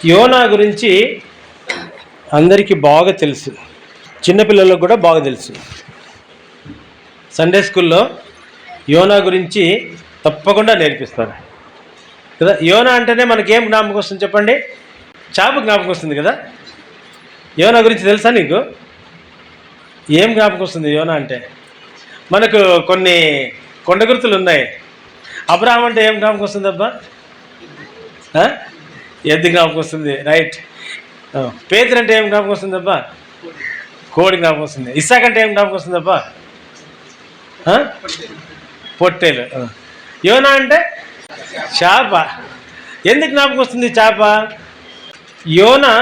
యోనా గురించి అందరికీ బాగా తెలుసు, చిన్నపిల్లలకు కూడా బాగా తెలుసు. సండే స్కూల్లో యోనా గురించి తప్పకుండా నేర్పిస్తారు కదా. యోనా అంటేనే మనకేం జ్ఞాపకం వస్తుంది చెప్పండి? చేప జ్ఞాపకం వస్తుంది కదా. యోనా గురించి తెలుసా నీకు? ఏం జ్ఞాపకం వస్తుంది యోనా అంటే? మనకు కొన్ని కొండ గుర్తులు ఉన్నాయి. అబ్రహాం అంటే ఏం జ్ఞాపకం వస్తుంది అబ్బా? ఎద్దు జ్ఞాపకం వస్తుంది, రైట్. పేతురు అంటే ఏం జ్ఞాపకం వస్తుంది అబ్బా? కోడి జ్ఞాపకం వస్తుంది. ఇస్సాక్ అంటే ఏం జ్ఞాపకం వస్తుంది అబ్బా? పొట్టేలు. యోనా అంటే చేప. ఎందుకు జ్ఞాపకం వస్తుంది చేప? యోనా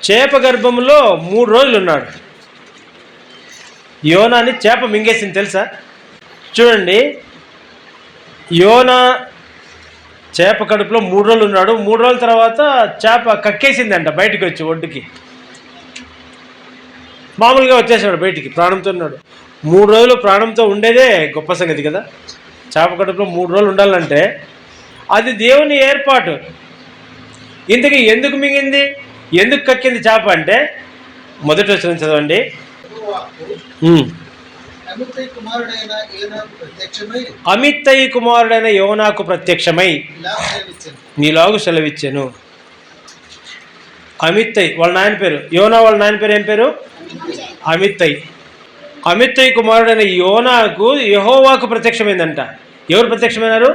చేప గర్భంలో 3 రోజులు ఉన్నాడు. యోనాని చేప మింగేసింది తెలుసా? చూడండి, యోనా చేప కడుపులో 3 రోజులు ఉన్నాడు. 3 రోజుల తర్వాత చేప కక్కేసిందంట బయటికి వచ్చి ఒడ్డుకి. మామూలుగా వచ్చేసాడు బయటికి, ప్రాణంతో ఉన్నాడు. 3 రోజులు ప్రాణంతో ఉండేదే గొప్ప సంగతి కదా. చేప కడుపులో 3 రోజులు ఉండాలంటే అది దేవుని ఏర్పాటు. ఇంతకీ ఎందుకు మింగింది, ఎందుకు కక్కింది చేప అంటే మొదటి వచనం చదవండి. అమిత్తయి కుమారుడైన యోనాకు ప్రత్యక్షమై నీలాగు సెలవిచ్చాను. అమిత్తయి వాళ్ళ నాయన పేరు, యోనా వాళ్ళ నాయన పేరు ఏం పేరు? అమిత్తయి. అమిత్తయి కుమారుడైన యోనాకు యెహోవాకు ప్రత్యక్షమైందంట. ఎవరు ప్రత్యక్షమైనారు?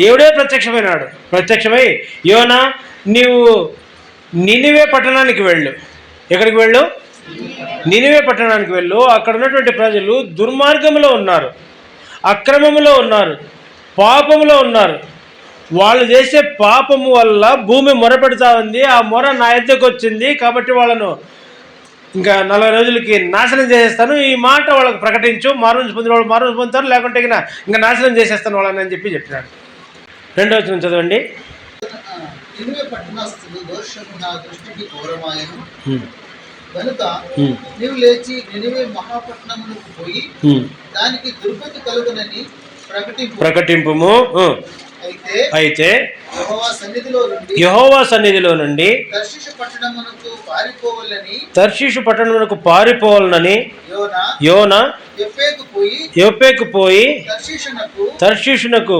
దేవుడే ప్రత్యక్షమైనాడు. ప్రత్యక్షమై యోనా నీవు నినివే పట్టణానికి వెళ్ళు. ఎక్కడికి వెళ్ళు? నినివే పట్టణానికి వెళ్ళు. అక్కడ ఉన్నటువంటి ప్రజలు దుర్మార్గంలో ఉన్నారు, అక్రమంలో ఉన్నారు, పాపములో ఉన్నారు. వాళ్ళు చేసే పాపము వల్ల భూమి మొరపెడతా ఉంది. ఆ మొర నా ఎద్దకు వచ్చింది కాబట్టి వాళ్ళను ఇంకా 40 రోజులకి నాశనం చేసేస్తాను. ఈ మాట వాళ్ళకు ప్రకటించు. మారును పొందిన వాళ్ళు మారును పొందుతారు, లేకుంటే ఇంకా నాశనం చేసేస్తాను వాళ్ళని అని చెప్పినాడు. 2వ వచనం చదవండి. కనుక నీవు లేచి నినివే మహాపట్నమునకు పోయి దానికి దుర్గతి కలుగునని ప్రకటింపుము. అయితే యెహోవా సన్నిధిలో నుండి తర్షీషు పట్టణమునకు పారిపోవాలని యోనా యొప్పేకు పోయి తర్షీషునకు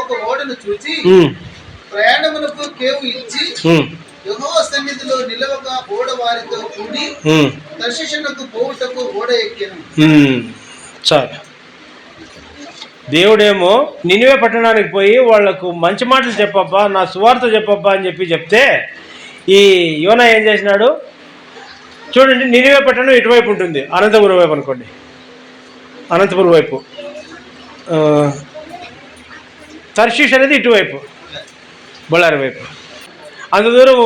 ఒక ఓడను చూచి ప్రయాణమునకు కేవు ఇచ్చి యెహోవా సన్నిధిలో నిలవగా ఓడ వారితో కూడి తర్షీషునకు పోవుటకు ఓడ ఎక్కెను. చాలు. దేవుడేమో నినివే పట్టణానికి పోయి వాళ్లకు మంచి మాటలు చెప్పబ్బా, నా సువార్త చెప్పబ్బా అని చెప్తే ఈ యోనా ఏం చేసినాడు చూడండి. నినివే పట్టణం ఇటువైపు ఉంటుంది, అనంతపురం వైపు అనుకోండి, అనంతపురం వైపు. తర్షీష్ అనేది ఇటువైపు, బొళ్ళారి వైపు. అంత దూరం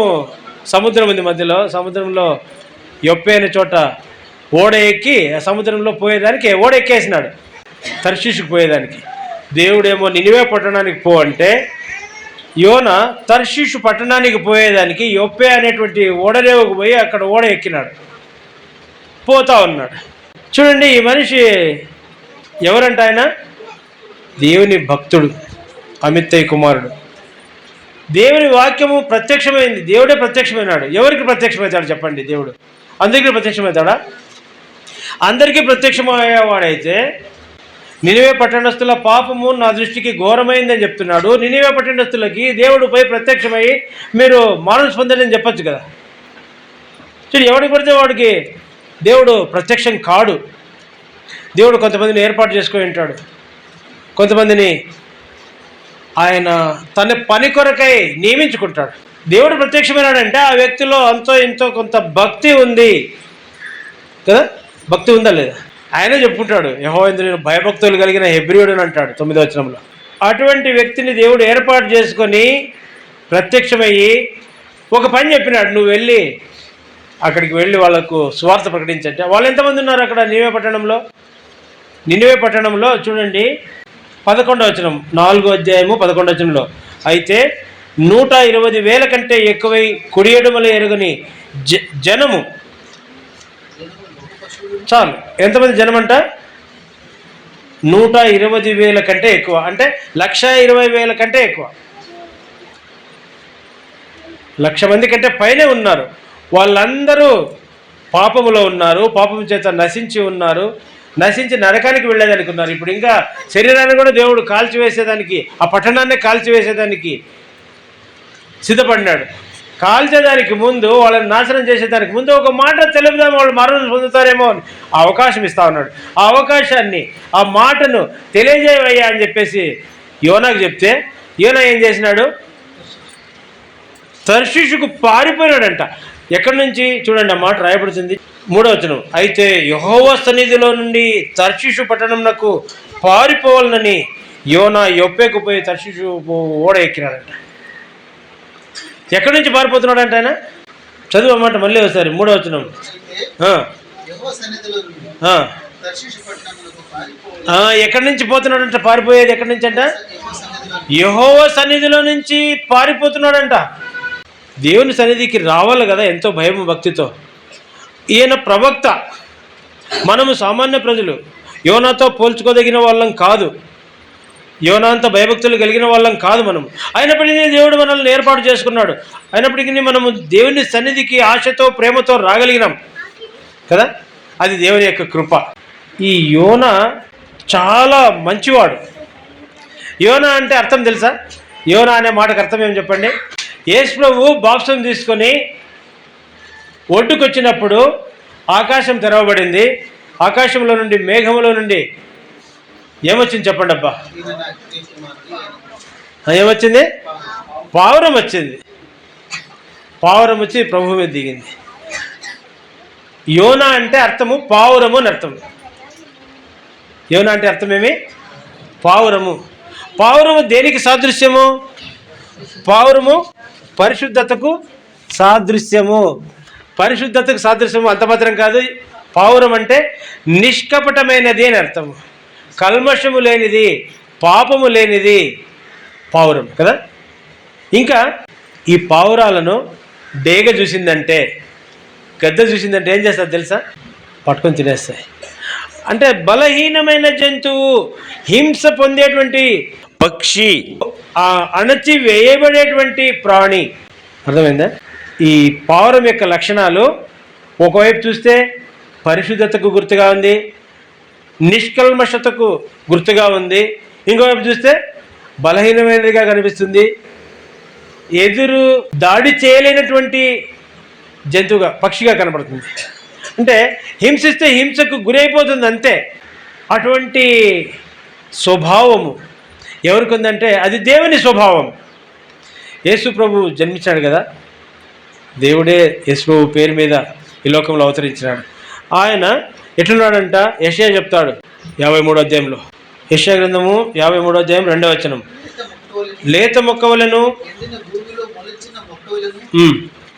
సముద్రం ఉంది మధ్యలో. సముద్రంలో యొప్పే అనే చోట ఓడ ఎక్కి ఆ సముద్రంలో పోయేదానికి ఓడ ఎక్కేసినాడు, తర్షీషుకు పోయేదానికి. దేవుడేమో నినివే పట్టణానికి పో అంటే యోనా తర్షీషు పట్టణానికి పోయేదానికి యొప్పే అనేటువంటి ఓడరేవుకు పోయి అక్కడ ఓడ ఎక్కినాడు, పోతా ఉన్నాడు. చూడండి, ఈ మనిషి ఎవరంట? ఆయన దేవుని భక్తుడు, అమిత్తయి కుమారుడు. దేవుని వాక్యము ప్రత్యక్షమైంది, దేవుడే ప్రత్యక్షమైనాడు. ఎవరికి ప్రత్యక్షమవుతాడు చెప్పండి? దేవుడు అందరికీ ప్రత్యక్షమవుతాడా? అందరికీ ప్రత్యక్షమయ్యేవాడైతే నినివే పట్టణస్థుల పాపము నా దృష్టికి ఘోరమైందని చెప్తున్నాడు. నినివే పట్టణస్థులకి దేవుడు పై ప్రత్యక్షమై మీరు మానవ పొందని చెప్పచ్చు కదా. చూడు, ఎవడికి పడితే వాడికి దేవుడు ప్రత్యక్షం కాడు. దేవుడు కొంతమందిని ఏర్పాటు చేసుకొని ఉంటాడు, కొంతమందిని ఆయన తన పని కొరకై నియమించుకుంటాడు. దేవుడు ప్రత్యక్షమైనాడంటే ఆ వ్యక్తిలో అంతో ఇంతో కొంత భక్తి ఉంది కదా. భక్తి ఉందా లేదా? ఆయనే చెప్పుకుంటాడు, యెహోవాయందు నేను భయభక్తులు కలిగిన హెబ్రీయుడు అని అంటాడు 9వ వచనంలో. అటువంటి వ్యక్తిని దేవుడు ఏర్పాటు చేసుకొని ప్రత్యక్షమయ్యి ఒక పని చెప్పినాడు, నువ్వు వెళ్ళి అక్కడికి వెళ్ళి వాళ్ళకు సువార్త ప్రకటించంటే. వాళ్ళు ఎంతమంది ఉన్నారు అక్కడ నినివే పట్టణంలో? నినివే పట్టణంలో చూడండి 11వ వచనం, 4వ అధ్యాయము 11వ వచనంలో. అయితే 120,000 కంటే ఎక్కువై కుడి ఎడమలు ఎరుగని జనము. చాలు. ఎంతమంది జనం అంట? 120,000 కంటే ఎక్కువ, అంటే 120,000 కంటే ఎక్కువ. 1,00,000 మంది కంటే పైనే ఉన్నారు. వాళ్ళందరూ పాపములో ఉన్నారు, పాపము చేత నశించి ఉన్నారు, నశించి నరకానికి వెళ్ళేదానికి ఉన్నారు. ఇప్పుడు ఇంకా శరీరాన్ని కూడా దేవుడు కాల్చివేసేదానికి, ఆ పట్టణాన్ని కాల్చివేసేదానికి సిద్ధపడినాడు. కాల్చేదానికి ముందు, వాళ్ళని నాశనం చేసేదానికి ముందు ఒక మాట తెలుపుదాం, వాళ్ళు మరణం పొందుతారేమో అని అవకాశం ఇస్తా ఉన్నాడు. ఆ అవకాశాన్ని, ఆ మాటను తెలియజేయవయ్యా అని చెప్పేసి యోనాకు చెప్తే, యోనా ఏం చేసినాడు? తర్షీషుకు పారిపోయినాడంట. ఎక్కడి నుంచి చూడండి, ఆ మాట రాయబడుతుంది 3వ వచనం. అయితే యెహోవా సన్నిధిలో నుండి తర్షీషు పట్టణంనకు పారిపోవాలని యోనా యొప్పేకు పోయి తర్షీషు ఓడ ఎక్కినాడంట. ఎక్కడి నుంచి పారిపోతున్నాడంట ఆయన? చదువు అన్నమాట మళ్ళీ ఒకసారి 3వ వచనం. ఎక్కడి నుంచి పోతున్నాడంట? పారిపోయేది ఎక్కడి నుంచి అంట? యెహోవా సన్నిధిలో నుంచి పారిపోతున్నాడంట. దేవుని సన్నిధికి రావాలి కదా ఎంతో భయం భక్తితో. ఈయన ప్రవక్త, మనము సామాన్య ప్రజలు, యోనాతో పోల్చుకోదగిన వాళ్ళం కాదు, యోనా అంత భయభక్తులు కలిగిన వాళ్ళం కాదు మనము. అయినప్పటికీ దేవుడు మనల్ని ఏర్పాటు చేసుకున్నాడు. అయినప్పటికీ మనము దేవుని సన్నిధికి ఆశతో ప్రేమతో రాగలిగినాం కదా, అది దేవుని యొక్క కృప. ఈ యోనా చాలా మంచివాడు. యోనా అంటే అర్థం తెలుసా? యోనా అనే మాటకు అర్థం ఏం చెప్పండి? యేసు ప్రభువు బాప్తిసం తీసుకొని ఒడ్డుకొచ్చినప్పుడు ఆకాశం తెరవబడింది. ఆకాశంలో నుండి, మేఘములో నుండి ఏమొచ్చింది చెప్పండి అబ్బా? ఏమొచ్చింది? పావురం వచ్చింది. పావురం వచ్చి ప్రభు మీద దిగింది. యోనా అంటే అర్థము పావురము అని అర్థం. యోనా అంటే అర్థమేమి? పావురము. పావురము దేనికి సాదృశ్యము? పావురము పరిశుద్ధతకు సాదృశ్యము. పరిశుద్ధతకు సాదృశ్యము. అంత మాత్రం కాదు, పావురం అంటే నిష్కపటమైనది అని అర్థము. కల్మషము లేనిది, పాపము లేనిది పావురం కదా. ఇంకా ఈ పావురాలను డేగ చూసిందంటే, గద్ద చూసిందంటే ఏం చేస్తుంది తెలుసా? పట్టుకొని తినేస్తాయి. అంటే బలహీనమైన జంతువు, హింస పొందేటువంటి పక్షి, అణచి వేయబడేటువంటి ప్రాణి. అర్థమైందా? ఈ పావురం యొక్క లక్షణాలు ఒకవైపు చూస్తే పరిశుద్ధతకు గుర్తుగా ఉంది, నిష్కల్మషతకు గుర్తుగా ఉంది. ఇంకోవైపు చూస్తే బలహీనమైనదిగా కనిపిస్తుంది, ఎదురు దాడి చేయలేనటువంటి జంతువుగా, పక్షిగా కనబడుతుంది. అంటే హింసిస్తే హింసకు గురైపోతుంది అంతే. అటువంటి స్వభావము ఎవరికి ఉందంటే అది దేవుని స్వభావం. యేసు ప్రభు జన్మించాడు కదా, దేవుడే యేసు ప్రభు పేరు మీద ఈ లోకంలో అవతరించినాడు. ఆయన ఎట్లున్నాడంట? యెషయా చెప్తాడు 53వ అధ్యాయంలో. యెషయా గ్రంథము 53వ అధ్యాయం 2వ వచనం. లేత మొక్కవలను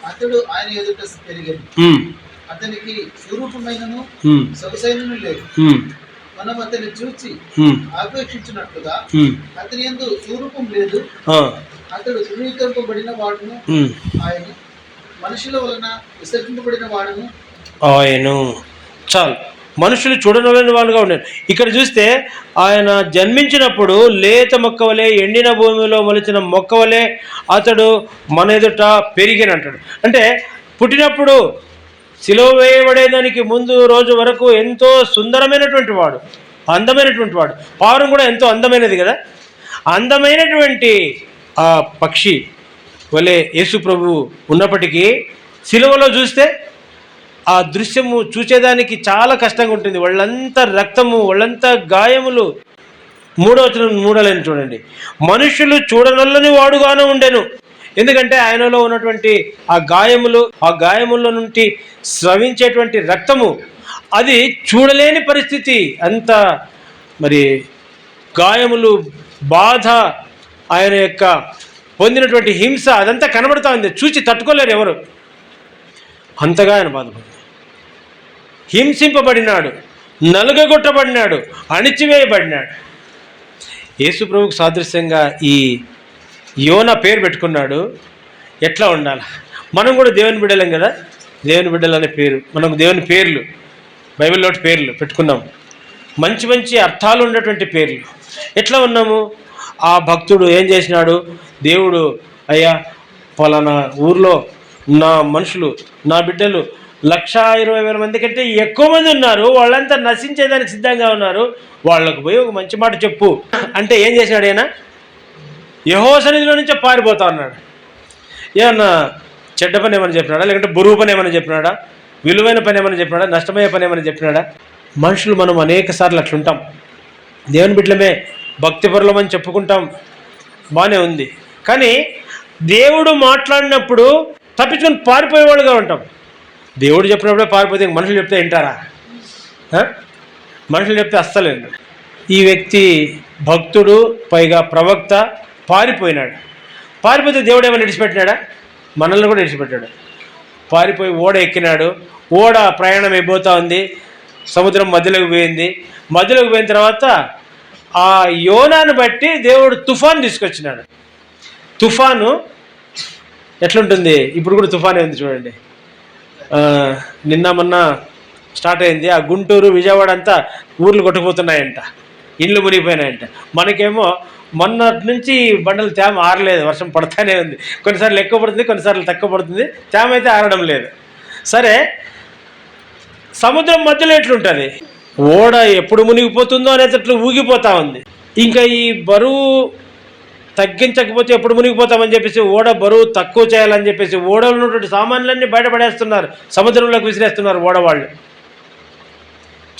అతడు ఆయన ఎదుట పెరిగాడు, అతనికి స్వరూపమైనను సొగసైనను లేదు. మనం అతన్ని చూచి ఆపేక్షించినట్లుగా అతని యందు స్వరూపం లేదు. అతడు ధృవీకరింపబడిన వాడును, ఆయన మనుషుల వలన విసర్జింపబడిన వాడును. ఆయన చాలు, మనుషులు చూడలేని వాళ్ళుగా ఉన్నారు. ఇక్కడ చూస్తే ఆయన జన్మించినప్పుడు లేత మొక్కవలే, ఎండిన భూమిలో మొలిచిన మొక్కవలే అతడు మన ఎదుట పెరిగినంటాడు. అంటే పుట్టినప్పుడు సిలువ వేయబడేదానికి ముందు రోజు వరకు ఎంతో సుందరమైనటువంటి వాడు, అందమైనటువంటి వాడు. పావురం కూడా ఎంతో అందమైనది కదా. అందమైనటువంటి ఆ పక్షి వలె యేసు ప్రభు ఉన్నప్పటికీ సిలువలో చూస్తే ఆ దృశ్యము చూసేదానికి చాలా కష్టంగా ఉంటుంది. వాళ్ళంతా రక్తము, వాళ్ళంతా గాయములు. 3వ వచనం 3వ లైన్ చూడండి. మనుషులు చూడనొల్లని వాడుగానే ఉండెను. ఎందుకంటే ఆయనలో ఉన్నటువంటి ఆ గాయములు, ఆ గాయముల నుండి స్రవించేటువంటి రక్తము, అది చూడలేని పరిస్థితి. అంత మరి గాయములు, బాధ, ఆయన యొక్క పొందినటువంటి హింస, అదంతా కనబడుతూ ఉంది. చూచి తట్టుకోలేరు ఎవరు. అంతగా ఆయన బాధపడ్డాడు, హింసింపబడినాడు, నలుగగొట్టబడినాడు, అణిచివేయబడినాడు. యేసు ప్రభువుకు సాదృశ్యంగా ఈ యోనా పేరు పెట్టుకున్నాడు. ఎట్లా ఉండాలి? మనం కూడా దేవుని బిడ్డలం కదా. దేవుని బిడ్డలు అనే పేరు, మనకు దేవుని పేర్లు బైబిల్లో పేర్లు పెట్టుకున్నాం, మంచి మంచి అర్థాలు ఉన్నటువంటి పేర్లు. ఎట్లా ఉన్నాము? ఆ భక్తుడు ఏం చేసినాడు? దేవుడు, అయ్యా పలానా ఊర్లో నా మనుషులు, నా బిడ్డలు 1,20,000 మంది కంటే ఎక్కువ మంది ఉన్నారు, వాళ్ళంతా నశించేదానికి సిద్ధంగా ఉన్నారు, వాళ్ళకు పోయి ఒక మంచి మాట చెప్పు అంటే ఏం చేశాడు ఆయన? యెహోవా సన్నిధిలో నుంచే పారిపోతా ఉన్నాడు. ఏమన్నా చెడ్డ పని ఏమైనా చెప్పినాడా? లేకుంటే బరువు పని ఏమైనా చెప్పినాడా? విలువైన పని ఏమైనా చెప్పినాడా? నష్టమయ్యే పని ఏమైనా చెప్పినాడా? మనుషులు మనం అనేక సార్లు అట్లుంటాం. దేవుని బిడ్డలమే, భక్తిపరులమని చెప్పుకుంటాం, బాగానే ఉంది. కానీ దేవుడు మాట్లాడినప్పుడు తప్పించుకొని పారిపోయేవాళ్ళుగా ఉంటాం. దేవుడు చెప్పినప్పుడే పారిపోతే మనుషులు చెప్తే వింటారా? మనుషులు చెప్తే అస్సలేదు. ఈ వ్యక్తి భక్తుడు, పైగా ప్రవక్త, పారిపోయినాడు. పారిపోతే దేవుడు ఏమైనా విడిచిపెట్టినాడా? మనల్ని కూడా విడిచిపెట్టాడు. పారిపోయి ఓడ ఎక్కినాడు. ఓడ ప్రయాణం అయిపోతూ ఉంది. సముద్రం మధ్యలోకి పోయింది. మధ్యలోకి పోయిన తర్వాత ఆ యోనాను బట్టి దేవుడు తుఫాను తీసుకొచ్చినాడు. తుఫాను ఎట్లుంటుంది? ఇప్పుడు కూడా తుఫానే ఉంది చూడండి. నిన్న మొన్న స్టార్ట్ అయింది. ఆ గుంటూరు, విజయవాడ అంతా ఊర్లు కొట్టుకుపోతున్నాయంట, ఇండ్లు మునిగిపోయినాయంట. మనకేమో మొన్నటి నుంచి బండలు తేమ ఆరలేదు, వర్షం పడతానే ఉంది. కొన్నిసార్లు ఎక్కువ పడుతుంది, కొన్నిసార్లు తక్కువ పడుతుంది, తేమ అయితే ఆరడం లేదు. సరే, సముద్రం మధ్యలో ఎట్లుంటుంది? ఓడ ఎప్పుడు మునిగిపోతుందో అనేటట్లు ఊగిపోతూ ఉంది. ఇంకా ఈ బరువు తగ్గించకపోతే ఎప్పుడు మునిగిపోతామని చెప్పేసి ఓడ బరువు తక్కువ చేయాలని చెప్పేసి ఓడలో ఉన్నటువంటి సామాన్లన్నీ బయటపడేస్తున్నారు, సముద్రంలోకి విసిరేస్తున్నారు ఓడవాళ్ళు.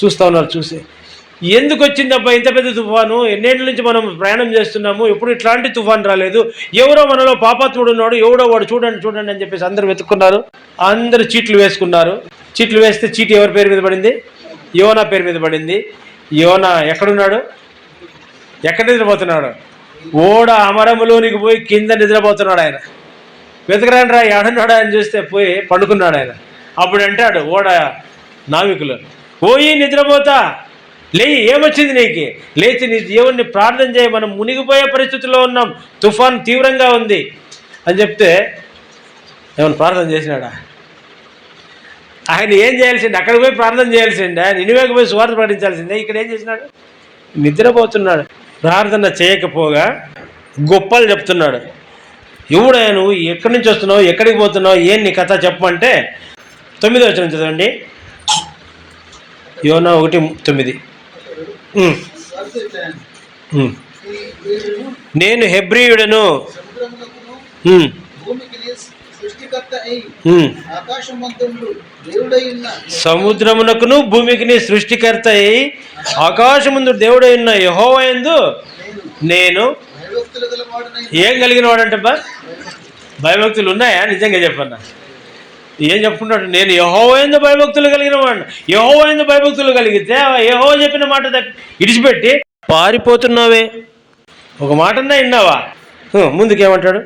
చూస్తూ ఉన్నారు. చూసి ఎందుకు వచ్చిందబ్బా ఇంత పెద్ద తుఫాను? ఎన్నేళ్ళ నుంచి మనం ప్రయాణం చేస్తున్నాము, ఎప్పుడు ఇట్లాంటి తుఫాను రాలేదు. ఎవరో మనలో పాపాత్ముడు ఉన్నాడు, ఎవడో వాడు చూడండి చూడండి అని చెప్పేసి అందరూ వెతుక్కున్నారు. అందరూ చీట్లు వేసుకున్నారు. చీట్లు వేస్తే చీటి ఎవరి పేరు మీద పడింది? యోనా పేరు మీద పడింది. యోనా ఎక్కడున్నాడు? ఎక్కడ నిద్రపోతున్నాడు? ఓడ అమరములోనికి పోయి కింద నిద్రపోతున్నాడు ఆయన. వెతకరాని రా ఎడన్నాడా అని చూస్తే పోయి పండుకున్నాడు ఆయన. అప్పుడు అంటాడు ఓడ నావికులు, పోయి నిద్రపోతా, లేయి, ఏమొచ్చింది నీకు? లేచి నీ దేవుణ్ణి ప్రార్థన చేయి, మనం మునిగిపోయే పరిస్థితుల్లో ఉన్నాం, తుఫాన్ తీవ్రంగా ఉంది అని చెప్తే ఏమన్నా ప్రార్థన చేసినాడా? ఆయన ఏం చేయాల్సిందే? అక్కడికి పోయి ప్రార్థన చేయాల్సిందే, నినివేకి పోయి సువార్త ప్రకటించాల్సిందే. ఇక్కడ ఏం చేసినాడు? నిద్రపోతున్నాడు. ప్రార్థన చేయకపోగా గొప్పలు చెప్తున్నాడు. ఎవడా నువ్వు? ఎక్కడి నుంచి వస్తున్నావు? ఎక్కడికి పోతున్నావు? ఏం నీ కథ చెప్పమంటే 9వ వచనం చదవండి. యోనా 1:9. నేను హెబ్రీయుడను, సముద్రమునకును భూమికిని సృష్టికర్త అయి ఆకాశముందు దేవుడై ఉన్న యెహోవా యందు నేను ఏం కలిగిన వాడంటబ్బా? భయభక్తులు ఉన్నాయా? నిజంగా చెప్పన్నా, ఏం చెప్పుకుంటాడు? నేను యెహోవా యందు భయభక్తులు కలిగిన వాడు. యెహోవా యందు భయభక్తులు కలిగితే యెహోవా చెప్పిన మాట ఇడిచిపెట్టి పారిపోతున్నావే. ఒక మాటన్నా విన్నావా? ముందుకేమంటాడు?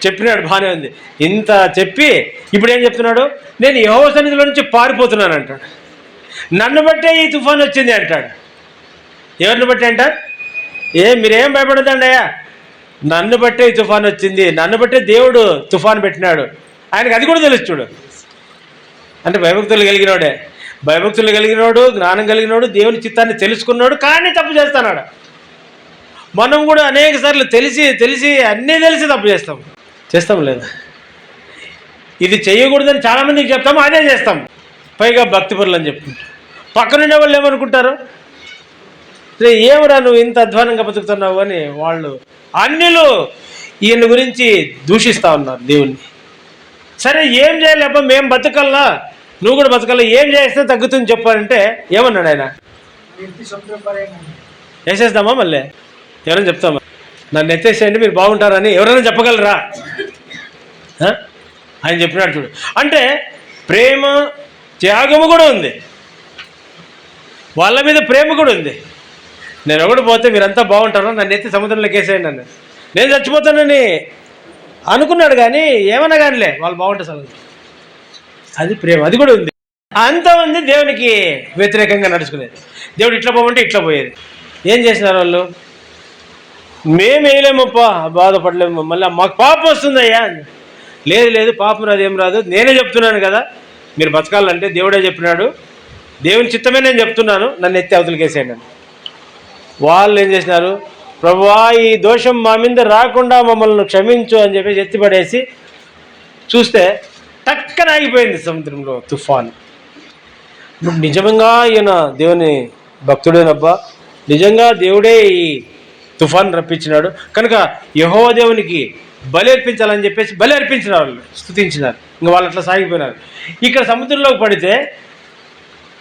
చెప్పినాడు, బాగానే ఉంది. ఇంత చెప్పి ఇప్పుడు ఏం చెప్తున్నాడు? నేను యెహోవా సన్నిధిలో నుంచి పారిపోతున్నాను అంటాడు. నన్ను బట్టే ఈ తుఫాన్ వచ్చింది అంటాడు. ఎవరిని బట్టి అంట? మీరేం భయపడదండయ్యా, నన్ను బట్టే ఈ తుఫాన్ వచ్చింది, నన్ను బట్టే దేవుడు తుఫాన్ పెట్టినాడు. ఆయనకు అది కూడా తెలుసు చూడు. అంటే భయభక్తులు కలిగినోడే, భయభక్తులు కలిగినోడు, జ్ఞానం కలిగినోడు, దేవుని చిత్తాన్ని తెలుసుకున్నాడు, కానీ తప్పు చేస్తున్నాడు. మనం కూడా అనేక సార్లు తెలిసి అన్నీ తెలిసి తప్పు చేస్తాం లేదా? ఇది చేయకూడదని చాలామందికి చెప్తాము, అదే చేస్తాం. పైగా భక్తి పరులు అని చెప్పుకుంటాం. పక్కనుండే వాళ్ళు ఏమనుకుంటారు? ఏమరా నువ్వు ఇంత అధ్వానంగా బతుకుతున్నావు అని వాళ్ళు అన్యులు ఈయన గురించి దూషిస్తూ ఉన్నారు దేవుణ్ణి. సరే ఏం చేయాలి అబ్బా, మేము బతకల్లా, నువ్వు కూడా బతకల్లా, ఏం చేస్తే తగ్గుతుంది చెప్పాలంటే ఏమన్నాడు ఆయన? వేసేద్దామా? మళ్ళీ ఎవరైనా చెప్తామా? నన్ను ఎత్తేసేయండి మీరు బాగుంటారని ఎవరైనా చెప్పగలరా? ఆయన చెప్పినాడు చూడు. అంటే ప్రేమ, త్యాగము కూడా ఉంది, వాళ్ళ మీద ప్రేమ కూడా ఉంది. నేను ఒకటి పోతే మీరంతా బాగుంటారు, నన్ను ఎత్తి సముద్రంలోకి వేసేయండి అన్న, నేను చచ్చిపోతానని అనుకున్నాడు. కానీ ఏమన్నా కానీలే, వాళ్ళు బాగుంటే సముద్రం, అది ప్రేమ, అది కూడా ఉంది. అంతమంది దేవునికి వ్యతిరేకంగా నడుచుకునేది. దేవుడు ఇట్లా పోమంటే ఇట్లా పోయేది. ఏం చేసినారు వాళ్ళు? మేము వేయలేమప్పా, బాధపడలేము, మళ్ళీ మాకు పాపం వస్తుందయ్యా. లేదు పాపం రాదు, ఏం రాదు, నేనే చెప్తున్నాను కదా, మీరు బతకాలంటే దేవుడే చెప్పినాడు, దేవుని చిత్తమే నేను చెప్తున్నాను, నన్ను ఎత్తి అవతలికేసేయండి అని. వాళ్ళు ఏం చేసినారు, ప్రభువా ఈ దోషం మా మీద రాకుండా మమ్మల్ని క్షమించు అని చెప్పేసి ఎత్తిపడేసి చూస్తే టక్కన ఆగిపోయింది సముద్రంలో తుఫాన్. నిజంగా ఈయన దేవుని భక్తుడేనబ్బా, నిజంగా దేవుడే ఈ తుఫాన్ రప్పించినాడు కనుక యెహోవా దేవునికి బలి అర్పించాలని చెప్పేసి బలి అర్పించినారు, వాళ్ళు స్తుతించినారు. ఇంకా వాళ్ళు అట్లా సాగిపోయినారు. ఇక్కడ సముద్రంలోకి పడితే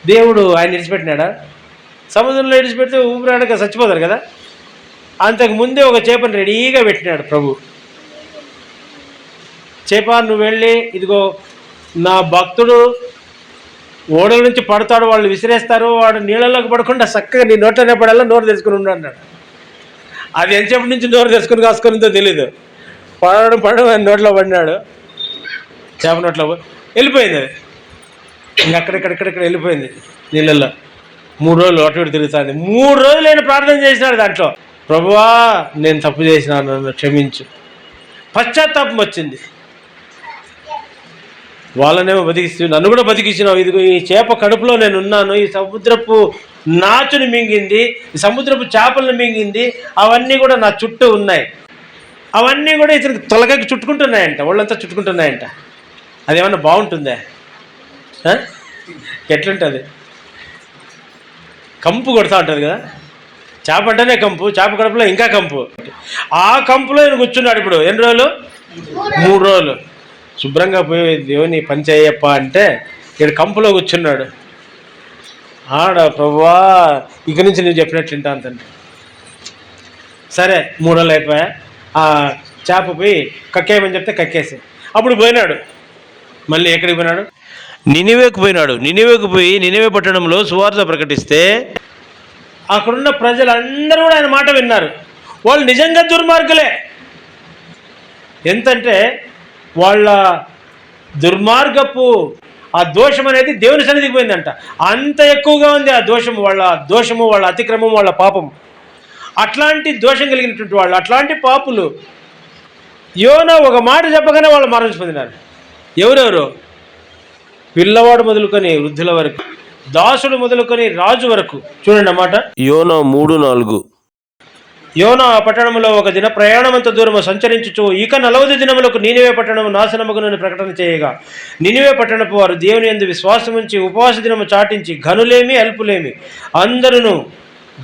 దేవుడు ఆయన విడిచిపెట్టినాడా? సముద్రంలో విడిచిపెడితే ఊపిరాడక చచ్చిపోతారు కదా. అంతకు ముందే ఒక చేపను రెడీగా పెట్టినాడు ప్రభు. చేప నువ్వు వెళ్ళి ఇదిగో నా భక్తుడు ఓడల నుంచి పడతాడు, వాళ్ళు విసిరేస్తారు, వాడు నీళ్ళలోకి పడకుండా చక్కగా నీ నోట్లోనే పడాలా, నోరు తెచ్చుకుని ఉన్నాడు అన్నాడు. అది ఎంతసేపటి నుంచి నోరు తెచ్చుకుని కాసుకునితో తెలీదు. పడడం ఆయన నోట్లో పడినాడు, చేప నోట్లో వెళ్ళిపోయింది. అది ఇంకా అక్కడిక్కడ వెళ్ళిపోయింది నీళ్ళల్లో. 3 రోజులు అటు ఇటు తిరుగుతుంది. 3 రోజులు ఆయన ప్రార్థన చేసినాడు దాంట్లో, ప్రభువా నేను తప్పు చేసినాను, నన్ను క్షమించు. పశ్చాత్తాపం వచ్చింది. వాళ్ళనేమో బతికిస్తూ నన్ను కూడా బతికించినావు, ఇదిగో ఈ చేప కడుపులో నేను ఉన్నాను, ఈ సముద్రపు నాచుని మింగింది, ఈ సముద్రపు చేపలను మింగింది, అవన్నీ కూడా నా చుట్టూ ఉన్నాయి, అవన్నీ కూడా ఇతనికి తొలగకి చుట్టుకుంటున్నాయంట, వాళ్ళంతా చుట్టుకుంటున్నాయంట. అదేమన్నా బాగుంటుందా? ఎట్లుంటుంది? కంపు కొడతా ఉంటుంది కదా, చేప అంటేనే కంపు, చేప కడుపులో ఇంకా కంపు. ఆ కంపులో ఈయన కూర్చున్నాడు ఇప్పుడు ఎన్ని రోజులు? 3 రోజులు. శుభ్రంగా పోయి దేవుని పని చేయప్ప అంటే ఇక్కడ కంపులో కూర్చున్నాడు. ప్రభువా ఇక నుంచి నువ్వు చెప్పినట్లు వింటాను తండ్రి. సరే 3 రోజులు అయిపోయా. ఆ చేప పోయి కక్కేయమని చెప్తే కక్కేసి అప్పుడు పోయినాడు. మళ్ళీ ఎక్కడికి పోయినాడు? నినివేకు పోయినాడు. నినివేకు పోయి నినివే పట్టణంలో సువార్త ప్రకటిస్తే అక్కడున్న ప్రజలందరూ కూడా ఆయన మాట విన్నారు. వాళ్ళు నిజంగా దుర్మార్గులే. ఎంతంటే వాళ్ళ దుర్మార్గపు ఆ దోషం అనేది దేవుని సన్నిధికి పోయిందంట. అంత ఎక్కువగా ఉంది ఆ దోషము, వాళ్ళ దోషము, వాళ్ళ అతిక్రమం, వాళ్ళ పాపం. అట్లాంటి దోషం కలిగినటువంటి వాళ్ళు, అట్లాంటి పాపులు యోనా ఒక మాట చెప్పగానే వాళ్ళు మరణించి పొందినారు. ఎవరెవరు? పిల్లవాడు మొదలుకొని వృద్ధుల వరకు, దాసుడు మొదలుకొని రాజు వరకు. చూడండి అన్నమాట. యోనా 3:4. యోనా పట్టణంలో ఒక దిన ప్రయాణమంత దూరము సంచరించుచు ఇక 40 దినములకు నినివే పట్టణము నాశనమగునని ప్రకటన చేయగా నినివే పట్టణపు వారు దేవుని యందు విశ్వాసముంచి ఉపవాస దినము చాటించి ఘనులేమి అల్పులేమి అందరూ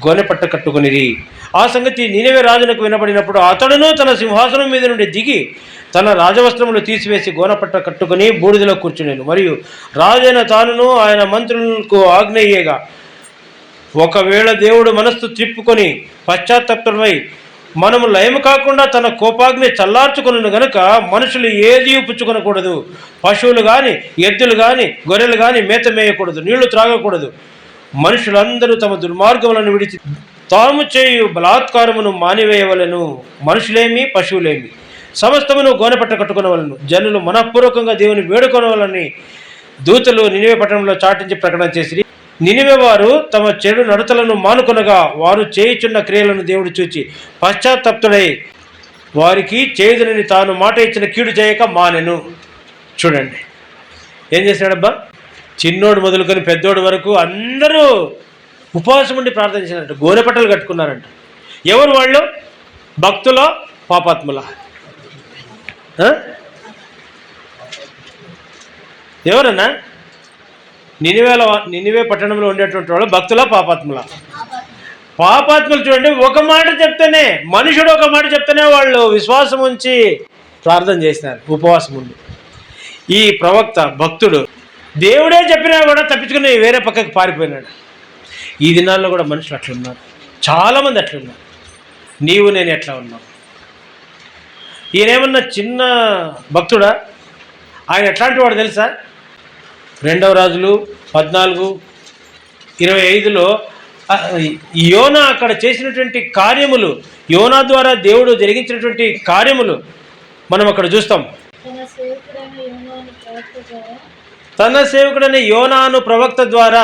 గొనెపట్ట కట్టుకొనిరి. ఆ సంగతి నినివే రాజునకు వినబడినప్పుడు అతడును తన సింహాసనం మీద నుండి దిగి తన రాజవస్త్రములు తీసివేసి గోనపట్ట కట్టుకుని బూడిదలో కూర్చునేను. మరియు రాజైన తానును ఆయన మంత్రులకు ఆజ్ఞయ్యేగా ఒకవేళ దేవుడు మనస్సు త్రిప్పుకొని పశ్చాత్తప్తమై మనము లయము కాకుండా తన కోపాగ్ని చల్లార్చుకును గనుక మనుషులు ఏది పుచ్చుకొనకూడదు, పశువులు కానీ ఎద్దులు కానీ గొర్రెలు కానీ మేత మేయకూడదు, నీళ్లు త్రాగకూడదు. మనుషులందరూ తమ దుర్మార్గములను విడిచి తాము చేయు బలాత్కారమును మానివేయవలను. మనుషులేమి పశువులేమి సమస్తమును గోనెపట్ట కట్టుకునవలను. జనులు మనఃపూర్వకంగా దేవుని వేడుకొనవలని దూతలు నినివే పట్టణంలో చాటించి ప్రకటన చేసి నినివే వారు తమ చెడు నడతలను మానుకొనగా వారు చేయుచున్న క్రియలను దేవుడు చూచి పశ్చాత్తప్తుడై వారికి చేయుదునని తాను మాట ఇచ్చిన కీడు చేయక మానెను. చూడండి ఏం చేశాడబ్బా. చిన్నోడు మొదలుకొని పెద్దోడు వరకు అందరూ ఉపవాసం ఉండి ప్రార్థించినట్టు గోనెపట్టలు కట్టుకున్నారంట. ఎవరు వాళ్ళు? భక్తుల పాపాత్ముల? ఎవరన్నా? నినివే పట్టణంలో ఉండేటువంటి వాళ్ళు భక్తుల పాపాత్ముల? పాపాత్ములు. చూడండి, ఒక మాట చెప్తేనే, మనుషుడు ఒక మాట చెప్తేనే వాళ్ళు విశ్వాసం ఉంచి ప్రార్థన చేసినారు ఉపవాసం ఉండి. ఈ ప్రవక్త భక్తుడు దేవుడే చెప్పినా కూడా తప్పించుకుని వేరే పక్కకి పారిపోయినాడు. ఈ దినాల్లో కూడా మనుషులు అట్లున్నారు, చాలామంది అట్లున్నారు. నీవు నేను ఎట్లా ఉన్నావు? ఈయనేమన్నా చిన్న భక్తుడా? ఆయన ఎట్లాంటి వాడు తెలుసా? 2వ రాజులు 14:25లో యోనా అక్కడ చేసినటువంటి కార్యములు, యోనా ద్వారా దేవుడు జరిగించినటువంటి కార్యములు మనం అక్కడ చూస్తాం. తన సేవకుడైన యోనాను ప్రవక్త ద్వారా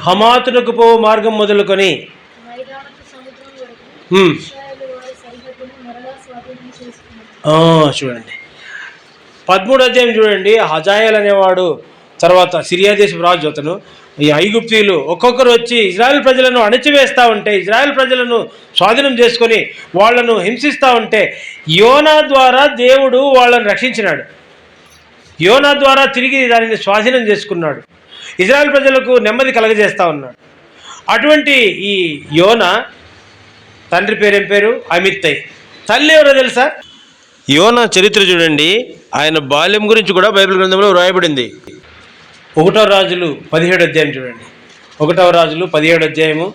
హమాతునకు పో మార్గం మొదలుకొని చూడండి 13 అధ్యాయం చూడండి. హజాయేల్ అనేవాడు తర్వాత సిరియా దేశపు రాజు అతను. ఈ ఐగుప్తీయులు ఒక్కొక్కరు వచ్చి ఇజ్రాయెల్ ప్రజలను అణచివేస్తూ ఉంటే, ఇజ్రాయెల్ ప్రజలను స్వాధీనం చేసుకొని వాళ్ళను హింసిస్తూ ఉంటే యోనా ద్వారా దేవుడు వాళ్ళని రక్షించినాడు. యోనా ద్వారా తిరిగి దానిని స్వాధీనం చేసుకున్నాడు. ఇజ్రాయెల్ ప్రజలకు నెమ్మది కలగజేస్తూ ఉన్నాడు. అటువంటి ఈ యోనా తండ్రి పేరు ఏం పేరు? అమిత్తయ్. తల్లి ఎవరో తెలుసా? యోనా చరిత్ర చూడండి. ఆయన బాల్యం గురించి కూడా బైబిల్ గ్రంథంలో వ్రాయబడింది. 1వ రాజులు 17 అధ్యాయం చూడండి. 1వ రాజులు 17 అధ్యాయము.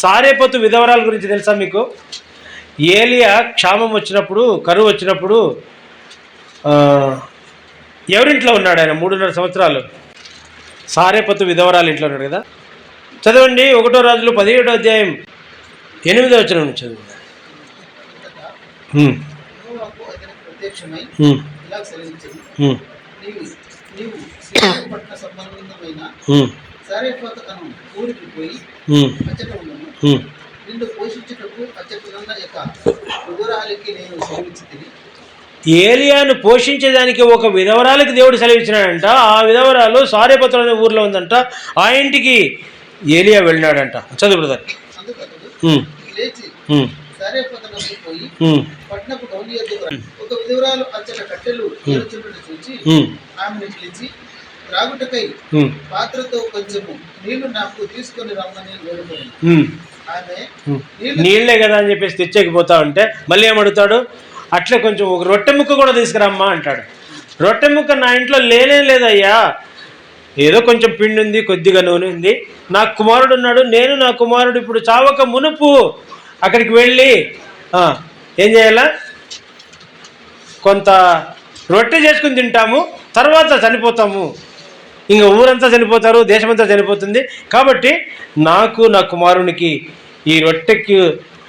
సారేపతు విధవరాల గురించి తెలుసా మీకు? ఏలియా క్షామం వచ్చినప్పుడు, కరువు వచ్చినప్పుడు ఎవరింట్లో ఉన్నాడు ఆయన? 3.5 సంవత్సరాలు సారేపతు విధవరాలు ఇంట్లో ఉన్నాడు కదా. చదవండి 1వ రాజులు 17 అధ్యాయం 8వ వచనం నుంచి చదువు. యెహోవాకు అతనికి ప్రత్యక్షమై ఇలా సెలవిచ్చెను, నీవు సీదోను పట్టణ సంబంధమైన సారెఫతు అను ఊరికి పోయి అచ్చట ఉండను. నిన్ను పోషించుటకు అచ్చటనున్న యొక్క విధవరాలికి నేను సెలవిచ్చితిని. ఏలియాను పోషించేదానికి ఒక విధవరాలకి దేవుడు సెలవిచ్చినాడంట. ఆ విధవరాలు సారేపతు అనే ఊర్లో ఉందంట. ఆ ఇంటికి ఏలియా వెళ్ళినాడంట. చదువు బ్రదర్. అందుకు అతడు లేచి సారెఫతునకు పోయి పట్టణపు గౌలి యొద్దకు రాను. ఒక విధవరాలు అచ్చట కట్టెలు ఏరుచుండుట చూచి ఆమెను పిలిచి, త్రాగుటకై పాత్రతో కొంచెము నీళ్లు నాకు తీసుకొని రమ్మని వేడుకొనెను. ఆమె నీళ్లే కదా అని చెప్పేసి తెచ్చేకపోతా ఉంటే మళ్ళీ ఏమడుగుతాడు? అట్లే కొంచెం ఒక రొట్టె ముక్క కూడా తీసుకురమ్మా అంటాడు. రొట్టె ముక్క నా ఇంట్లో లేనే లేదయ్యా, ఏదో కొంచెం పిండి ఉంది, కొద్దిగా నూనె ఉంది, నాకు కుమారుడు ఉన్నాడు, నేను నా కుమారుడు ఇప్పుడు చావక మునుపు అక్కడికి వెళ్ళి ఏం చేయాలా? కొంత రొట్టె చేసుకుని తింటాము, తర్వాత చనిపోతాము, ఇంకా ఊరంతా చనిపోతారు, దేశమంతా చనిపోతుంది, కాబట్టి నాకు నా కుమారునికి ఈ రొట్టెకి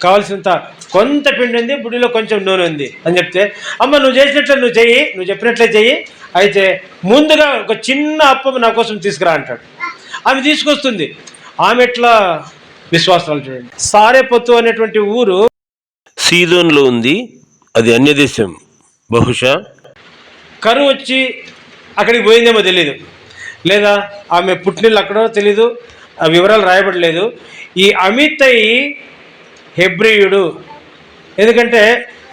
కావాల్సినంత కొంత పిండి ఉంది, బుడిలో కొంచెం నూనె ఉంది అని చెప్తే, అమ్మ నువ్వు చేసినట్లే నువ్వు చెయ్యి, నువ్వు చెప్పినట్లే చెయ్యి, అయితే ముందుగా ఒక చిన్న అప్పం నా కోసం తీసుకురా అంటాడు. ఆమె తీసుకొస్తుంది. ఆమె ఎట్లా విశ్వాసాలు చూడండి. సారెపతు అనేటువంటి ఊరు సీదోన్లో ఉంది. అది అన్యదేశం. బహుశా కరువు వచ్చి అక్కడికి పోయిందేమో తెలీదు, లేదా ఆమె పుట్టినళ్ళు అక్కడో తెలీదు, ఆ వివరాలు రాయబడలేదు. ఈ అమిత్తయి హెబ్రీయుడు. ఎందుకంటే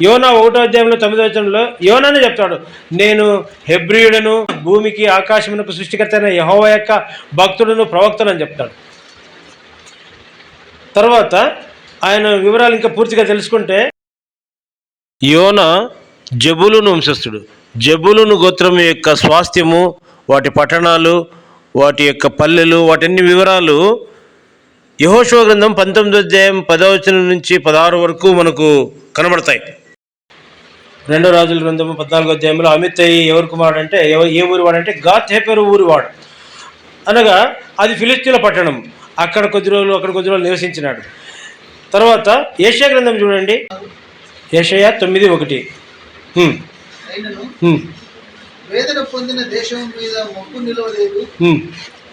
యోనా 1వ అధ్యాయంలో 9వ వచనంలో యోనానే చెప్తాడు, నేను హెబ్రీయుడను, భూమికి ఆకాశమునకు సృష్టికర్త అయిన యెహోవా యొక్క భక్తుడును, ప్రవక్తను అని చెప్తాడు. తర్వాత ఆయన వివరాలు ఇంకా పూర్తిగా తెలుసుకుంటే యోనా జబూలూను వంశస్థుడు. జబూలూను గోత్రం యొక్క స్వాస్థ్యము, వాటి పట్టణాలు, వాటి యొక్క పల్లెలు, వాటన్ని వివరాలు యెహోషువ గ్రంథం 19వ అధ్యాయం 10వ వచనం నుంచి 16 వరకు మనకు కనబడతాయి. 2వ రాజుల గ్రంథము 14వ అధ్యాయంలో అమిత్తయి ఎవరి కుమారుడు అంటే, ఏ ఊరి వాడంటే గాత్ హెపెరు ఊరివాడు. అనగా అది ఫిలిస్తీన్ల పట్టణం. అక్కడ కొద్ది రోజులు నివసించినాడు. తర్వాత యెషయా గ్రంథం చూడండి. యెషయా 9:1. అయినను వేదన పొందిన దేశం మీద మొక్కు నిలవలేదు.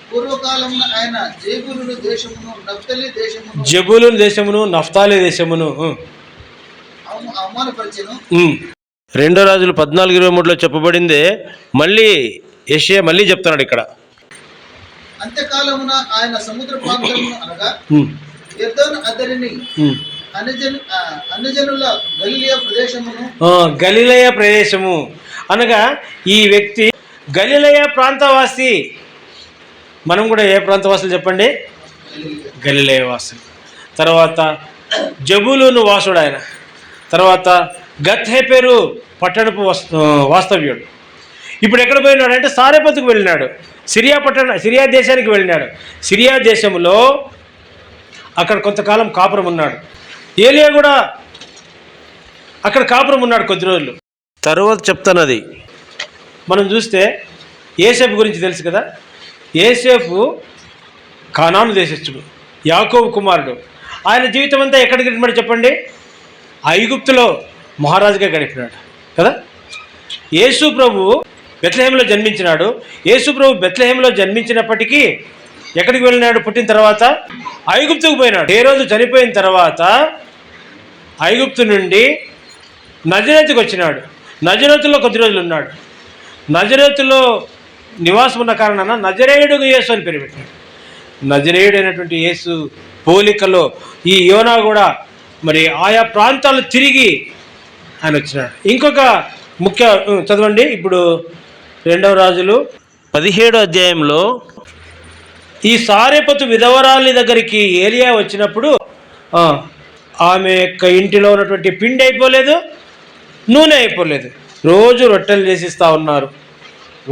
పూర్వకాలమున ఆయన జెబూలూను దేశమును నఫ్తాలి దేశమును అవమానపరిచెను. 2వ రాజులు 14:23లో చెప్పబడిందే మళ్ళీ యెషయా మళ్ళీ చెప్తున్నాడు ఇక్కడ. అంత్యకాలమున ఆయన సముద్ర ప్రాంతమును అనగా యొర్దాను అద్దరిని అన్యజనుల గలిలయ ప్రదేశము అనగా ఈ వ్యక్తి గలిలయ ప్రాంతవాసి. మనం కూడా ఏ ప్రాంతవాసులు చెప్పండి? గలిలయ వాసులు. తర్వాత జబూలూను వాసుడు ఆయన. తర్వాత గత్ హెపెరు పట్టణపు వాస్తవ్యుడు. ఇప్పుడు ఎక్కడ పోయినాడు అంటే సారెపతుకు వెళ్ళినాడు. సిరియా దేశానికి వెళ్ళినాడు. సిరియా దేశంలో అక్కడ కొంతకాలం కాపురం ఉన్నాడు. ఏలియా కూడా అక్కడ కాపురం ఉన్నాడు కొద్ది రోజులు. తర్వాత చెప్తానది. మనం చూస్తే యోసేపు గురించి తెలుసు కదా. యోసేపు కానాను దేశస్థుడు, యాకోబు కుమారుడు. ఆయన జీవితం అంతా ఎక్కడ గడిపాడు చెప్పండి? ఐగుప్తులో మహారాజుగా గడిపినాడు కదా. యేసు ప్రభు బెత్లెహేంలో జన్మించినాడు. యేసు ప్రభు బెత్లెహేంలో జన్మించినప్పటికీ ఎక్కడికి వెళ్ళినాడు? పుట్టిన తర్వాత ఐగుప్తుకు పోయినాడు. ఏ రోజు చనిపోయిన తర్వాత ఐగుప్తు నుండి నజరేతుకు వచ్చినాడు. నజరేతులో కొద్ది రోజులు ఉన్నాడు. నజరేతులో నివాసం ఉన్న కారణాన నజరేయుడు యేసు అని పేరు పెట్టాడు. నజరేయుడు అయినటువంటి యేసు పోలికలో ఈ యోనా కూడా మరి ఆయా ప్రాంతాలు తిరిగి ఆయన వచ్చినాడు. ఇంకొక ముఖ్య చదవండి ఇప్పుడు 2వ రాజులు 17వ అధ్యాయంలో ఈ సారెపతు విధవరాలి దగ్గరికి ఏలియా వచ్చినప్పుడు ఆమె యొక్క ఇంటిలో ఉన్నటువంటి పిండి అయిపోలేదు, నూనె అయిపోలేదు. రోజు రొట్టెలు చేసిస్తూ ఉన్నారు.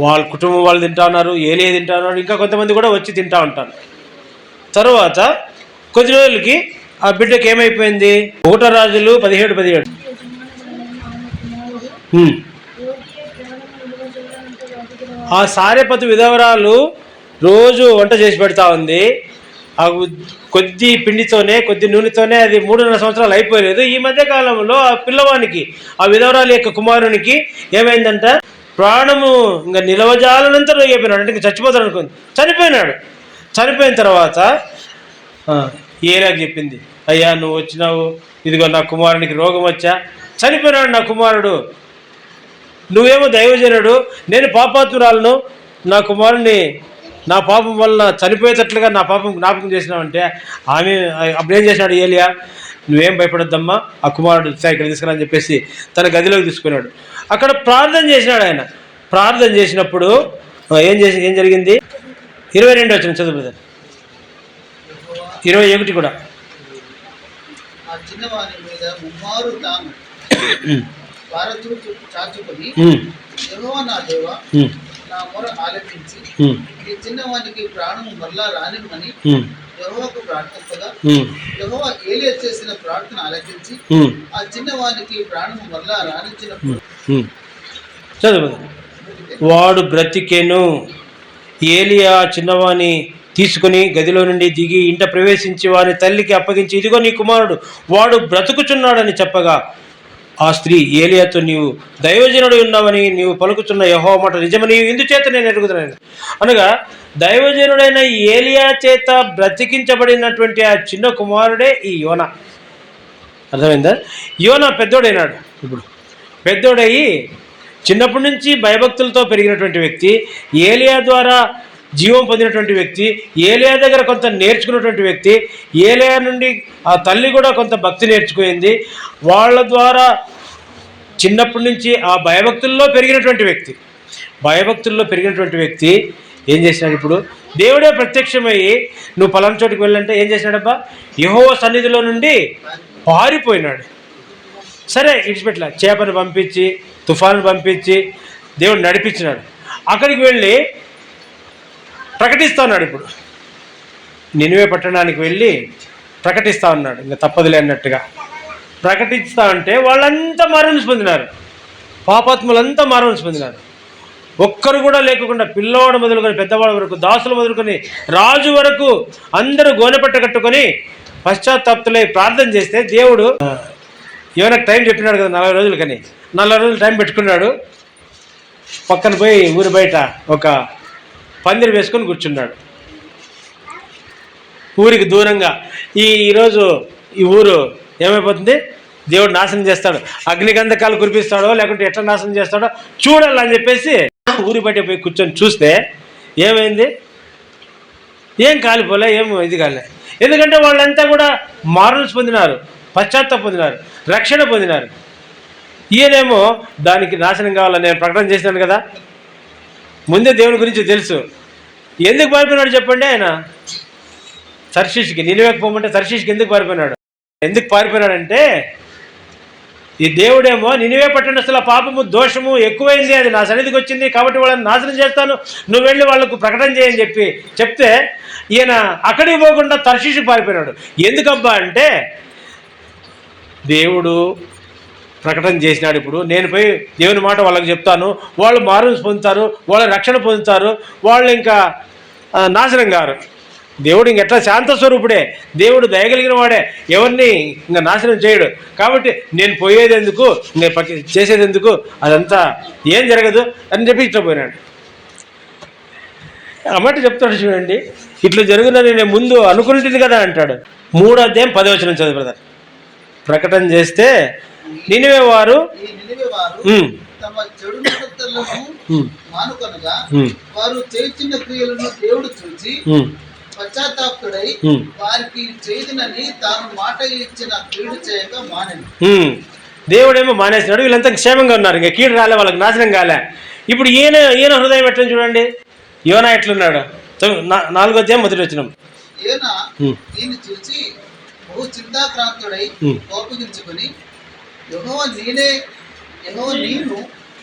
వాళ్ళ కుటుంబం వాళ్ళు తింటా ఉన్నారు, ఏలియా తింటా ఉన్నారు, ఇంకా కొంతమంది కూడా వచ్చి తింటా ఉంటారు. తర్వాత కొద్ది రోజులకి ఆ బిడ్డకి ఏమైపోయింది? 1వ రాజులు 17:17 ఆ సారెపతు విధవరాలు రోజు వంట చేసి పెడతా ఉంది. ఆ కొద్ది పిండితోనే కొద్ది నూనెతోనే అది 3.5 సంవత్సరాలు అయిపోలేదు. ఈ మధ్య కాలంలో ఆ పిల్లవానికి, ఆ విధవరాలి యొక్క కుమారునికి ఏమైందంట? ప్రాణము ఇంకా నిలవజాలనంత అయిపోయినాడు. అంటే ఇంకా చచ్చిపోతాడు అనుకుంది. చనిపోయిన తర్వాత ఏలియాకి చెప్పింది, అయ్యా నువ్వు వచ్చినావు, ఇదిగో నా కుమారునికి రోగం వచ్చా, చనిపోయినాడు నా కుమారుడు, నువ్వేమో దైవజనుడు, నేను పాపాత్మురాలను, నా కుమారుని నా పాపం వల్ల చనిపోయేటట్లుగా నా పాపం జ్ఞాపకం చేసినావంటే ఆమె అప్పుడేం చేసినాడు ఏలియా? నువ్వేం భయపడొద్దమ్మా, ఆ కుమారుడు ఇక్కడ తీసుకురా అని చెప్పేసి తన గదిలోకి తీసుకున్నాడు. అక్కడ ప్రార్థన చేసినాడు. ఆయన ప్రార్థన చేసినప్పుడు ఏం జరిగింది? 22 వచ్చిన చదువు 21 కూడా. ఆ చిన్నవాని మీద ముమ్మారు తాను చాచుకొని, యెహోవా నా దేవా, నా మొర ఆలకించి ఈ చిన్నవానికి ప్రాణము మరలా రానివ్వమని యెహోవాకు ప్రార్థించగా, యెహోవా ఏలియా చేసిన ప్రార్థన ఆలకించి ఆ చిన్నవానికి ప్రాణము మరలా రానిచ్చినప్పుడు చదువు, వాడు బ్రతికెను. ఏలియా చిన్నవాని తీసుకుని గదిలో నుండి దిగి ఇంట ప్రవేశించి వాని తల్లికి అప్పగించి, ఇదిగో నీ కుమారుడు, వాడు బ్రతుకుచున్నాడని చెప్పగా, ఆ స్త్రీ ఏలియాతో, నీవు దైవజనుడు ఉన్నావని నీవు పలుకుతున్న యెహోవా మాట నిజమని ఇందుచేత నేను ఎరుగుతున్నాను. అనగా దైవజనుడైన ఏలియా చేత బ్రతికించబడినటువంటి ఆ చిన్న కుమారుడే ఈ యోనా. అర్థమైందా? యోనా పెద్దోడైనాడు. ఇప్పుడు పెద్దోడయ్యి చిన్నప్పటి నుంచి భయభక్తులతో పెరిగినటువంటి వ్యక్తి, ఏలియా ద్వారా జీవం పొందినటువంటి వ్యక్తి, ఏలియా దగ్గర కొంత నేర్చుకున్నటువంటి వ్యక్తి, ఏలియా నుండి ఆ తల్లి కూడా కొంత భక్తి నేర్చుకుంది. వాళ్ళ ద్వారా చిన్నప్పటి నుంచి ఆ భయభక్తుల్లో పెరిగినటువంటి వ్యక్తి ఏం చేసినాడు? ఇప్పుడు దేవుడే ప్రత్యక్షమయ్యి నువ్వు పలానా చోటుకి వెళ్ళంటే ఏం చేసినాడబ్బా? యెహోవా సన్నిధిలో నుండి పారిపోయినాడు. సరే ఇడిచిపెట్టలే, చేపను పంపించి తుఫాను పంపించి దేవుడు నడిపించినాడు. అక్కడికి వెళ్ళి ప్రకటిస్తా ఉన్నాడు. ఇప్పుడు నినివే పట్టణానికి వెళ్ళి ప్రకటిస్తా ఉన్నాడు. ఇంకా తప్పదులే అన్నట్టుగా ప్రకటిస్తా ఉంటే వాళ్ళంతా మారుమనసు పొందినారు. పాపాత్ములంతా మారుమనసు పొందినారు. ఒక్కరు కూడా లేకుండా పిల్లవాడు మొదలుకొని పెద్దవాడు వరకు, దాసులు మొదలుకొని రాజు వరకు అందరూ గోనెపట్ట కట్టుకొని పశ్చాత్తాప్తులై ప్రార్థన చేస్తే దేవుడు ఏమైనా టైం చెప్పినాడు కదా 40 రోజులకని. 40 రోజులు టైం పెట్టుకున్నాడు. పక్కన పోయి ఊరి బయట ఒక పందిరి వేసుకొని కూర్చున్నాడు. ఊరికి దూరంగా ఈరోజు ఈ ఊరు ఏమైపోతుంది? దేవుడు నాశనం చేస్తాడు, అగ్నిగంధకాలు కురిపిస్తాడో లేకుంటే ఎట్లా నాశనం చేస్తాడో చూడాలని చెప్పేసి ఊరి బయట పోయి కూర్చొని చూస్తే ఏమైంది? ఏం కాలిపోలే, ఏం ఇది కాలే. ఎందుకంటే వాళ్ళంతా కూడా మారుమనసు పొందినారు, పశ్చాత్తాపం పొందినారు, రక్షణ పొందినారు. ఈయనేమో దానికి నాశనం కావాలని నేను ప్రకటన చేసినాను కదా, ముందే దేవుని గురించి తెలుసు. ఎందుకు పారిపోయినాడు చెప్పండి? ఆయన తర్షీష్కి, నినివేకి పోమంటే తర్షీష్కి ఎందుకు పారిపోయినాడంటే ఈ దేవుడేమో నినివే పట్టణస్థుల పాపము దోషము ఎక్కువైంది, అది నా సన్నిధికి వచ్చింది కాబట్టి వాళ్ళని నాశనం చేస్తాను, నువ్వు వెళ్ళి వాళ్ళకు ప్రకటన చేయని చెప్తే ఈయన అక్కడికి పోకుండా తర్షీష్కి పారిపోయినాడు. ఎందుకబ్బా అంటే దేవుడు ప్రకటన చేసినాడు. ఇప్పుడు నేను పోయి దేవుని మాట వాళ్ళకి చెప్తాను, వాళ్ళు మారుమనసు పొందుతారు, వాళ్ళ రక్షణ పొందుతారు, వాళ్ళు ఇంకా నాశనం కారు. దేవుడు ఇంకెట్లా శాంత స్వరూపుడే, దేవుడు దయగలిగిన వాడే, ఎవరిని ఇంకా నాశనం చేయడు. కాబట్టి నేను పోయేది ఎందుకు, నేను చేసేది ఎందుకు, అదంతా ఏం జరగదు అని చెప్పి ఇట్లా పోయినాడు. అన్నమాట చెప్తాడు చూడండి, ఇట్లా జరుగుతుందని నేను ముందు అనుకుంటుంది కదా అంటాడు. 3వ అధ్యాయం 10వ వచనం చదువు బ్రదర్. ప్రకటన చేస్తే నినివే వారు తమ తమ చెడు నడతలను ఉమ్, మానుకొనగా ఉమ్, వారు చేయుచున్న క్రియలను దేవుడు చూచి ఉమ్, పశ్చాత్తాపుడై ఉమ్, వారికి చేయదునని తాను మాట ఇచ్చిన కీడు చేయక మానెను. ఉమ్. దేవుడేమో మానేసినాడు, వీళ్ళంతా క్షేమంగా ఉన్నారు, ఇంకా కీడు రాలే, వాళ్ళకి నాశనం కాలే. ఇప్పుడు ఈయన హృదయం ఎట్లా చూడండి, యోనా ఎట్లున్నాడు. 4వ అధ్యాయం 1వ వచనం. ఈయన దీన్ని చూచి బహు చింతాక్రాంతుడై కోపగించుకొని యెహోవా నేను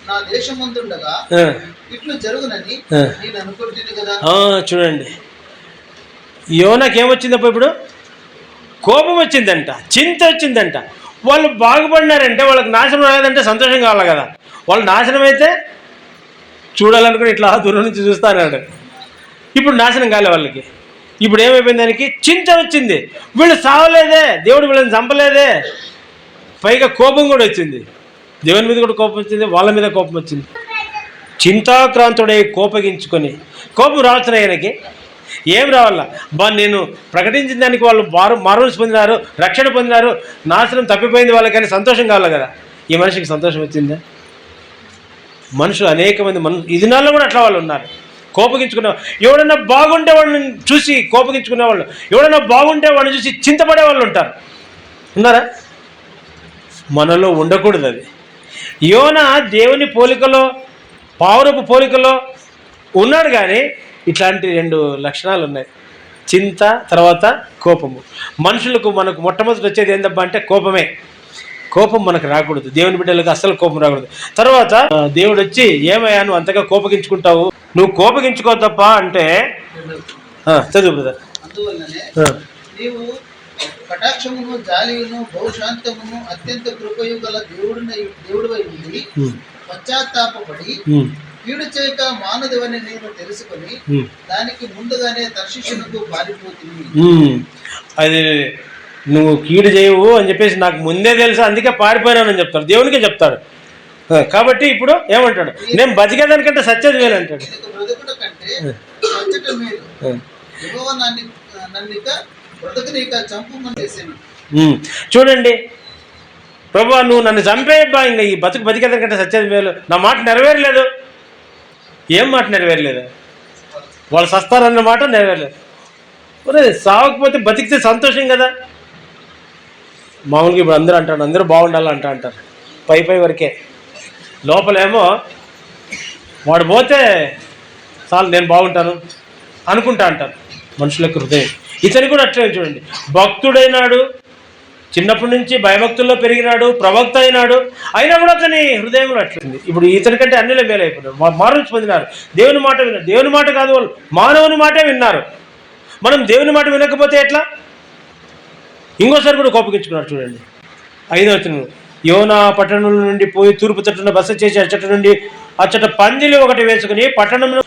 నా దేశమందుండగా ఇట్లు జరుగునని నేను అనుకుంటుంది కదా. చూడండి, యోనాకి ఏమొచ్చిందప్ప, ఇప్పుడు కోపం వచ్చిందంట, చింత వచ్చిందంట. వాళ్ళు బాగుపడినారంటే వాళ్ళకి నాశనం రాలేదంటే సంతోషం కావాలి కదా. వాళ్ళు నాశనం అయితే చూడాలనుకుని ఇట్లా దూరం నుంచి చూస్తారన్నాడు. ఇప్పుడు నాశనం కాలే వాళ్ళకి. ఇప్పుడు ఏమైపోయింది, దానికి చింత వచ్చింది. వీళ్ళు సావలేదే, దేవుడు వీళ్ళని చంపలేదే, పైగా కోపం కూడా వచ్చింది. దేవుని మీద కూడా కోపం వచ్చింది, వాళ్ళ మీద కోపం వచ్చింది. చింతాక్రాంతుడై కోపగించుకొని, కోపం రావచ్చు ఆయనకి, ఏం రావాలా బా, నేను ప్రకటించిన దానికి వాళ్ళు మారుమనసు పొందినారు, రక్షణ పొందినారు, నాశనం తప్పిపోయింది వాళ్ళకని సంతోషం కావాలి కదా. ఈ మనిషికి సంతోషం వచ్చిందా? మనుషులు అనేక మంది ఈ దినాల్లో కూడా అట్లా వాళ్ళు ఉన్నారు, కోపగించుకునేవాళ్ళు. ఎవడన్నా బాగుంటే వాళ్ళని చూసి కోపగించుకునేవాళ్ళు, ఎవడన్నా బాగుంటే వాళ్ళని చూసి చింతపడే వాళ్ళు ఉంటారు, ఉన్నారా? మనలో ఉండకూడదు అది. యోనా దేవుని పోలికలో, పావురపు పోలికలో ఉన్నాడు, కానీ ఇట్లాంటి 2 లక్షణాలు ఉన్నాయి, చింత తర్వాత కోపము. మనుషులకు మనకు మొట్టమొదటి వచ్చేది ఏందబ్బా అంటే కోపమే. కోపం మనకు రాకూడదు, దేవుని బిడ్డలకు అస్సలు కోపం రాకూడదు. తర్వాత దేవుడు వచ్చి, ఏమయ్యా నువ్వు అంతగా కోపగించుకుంటావు, నువ్వు కోపగించుకో తప్ప అంటే చదువు బ్రదర్. అందువల్లనే నీవు కటాక్షమును జాలియును బహుశాంతమును అత్యంత కృపయు గల దేవుడివై ఉండి పశ్చాత్తాపడి కీడు చేయక మానదువని నేను తెలుసుకొని దానికి ముందుగానే తర్షీషునకు పారిపోతుంది. అది నువ్వు కీడు చేయవు అని చెప్పేసి నాకు ముందే తెలుసు, అందుకే పారిపోయినానని చెప్తాడు, దేవునికే చెప్తాడు. కాబట్టి ఇప్పుడు ఏమంటాడు, నేను బతికేదానికంటే సత్యది వేలు అంటాడు. చూడండి, ప్రభా నువ్వు నన్ను చంపేయబ్బా, ఇంకా ఈ బతికేదానికంటే సత్యది మేలు. నా మాట నెరవేరలేదు. ఏం మాట నెరవేరలేదు? వాళ్ళు సస్తారన్న మాట నెరవేరలేదు. సావకపోతే బతికితే సంతోషం కదా. మామూలుగా ఇప్పుడు అందరూ అంటారు, అందరూ బాగుండాలంట అంటారు, పై వరకే. లోపలేమో వాడు పోతే చాలు నేను బాగుంటాను అనుకుంటా అంటారు మనుషులకు హృదయం. ఇతని కూడా అట్లే చూడండి, భక్తుడైనాడు, చిన్నప్పటి నుంచి భయభక్తుల్లో పెరిగినాడు, ప్రవక్త అయినాడు, అయినా కూడా అతని హృదయంలో అట్లుంది. ఇప్పుడు ఇతని కంటే అన్నిలో మేలైపోయినాడు, మారుచి పొందినారు, దేవుని మాట విన్నారు. దేవుని మాట కాదు, వాళ్ళు మానవుని మాటే విన్నారు. మనం దేవుని మాట వినకపోతే ఎట్లా? ఇంకోసారి కూడా కోపగించుకున్నాడు. చూడండి 5వ వచనం. యోనా పట్టణం నుండి పోయి తూర్పు తట్టున బస చేసి అచ్చట నుండి అచ్చట పందిలి ఒకటి వేసుకుని పట్టణంలో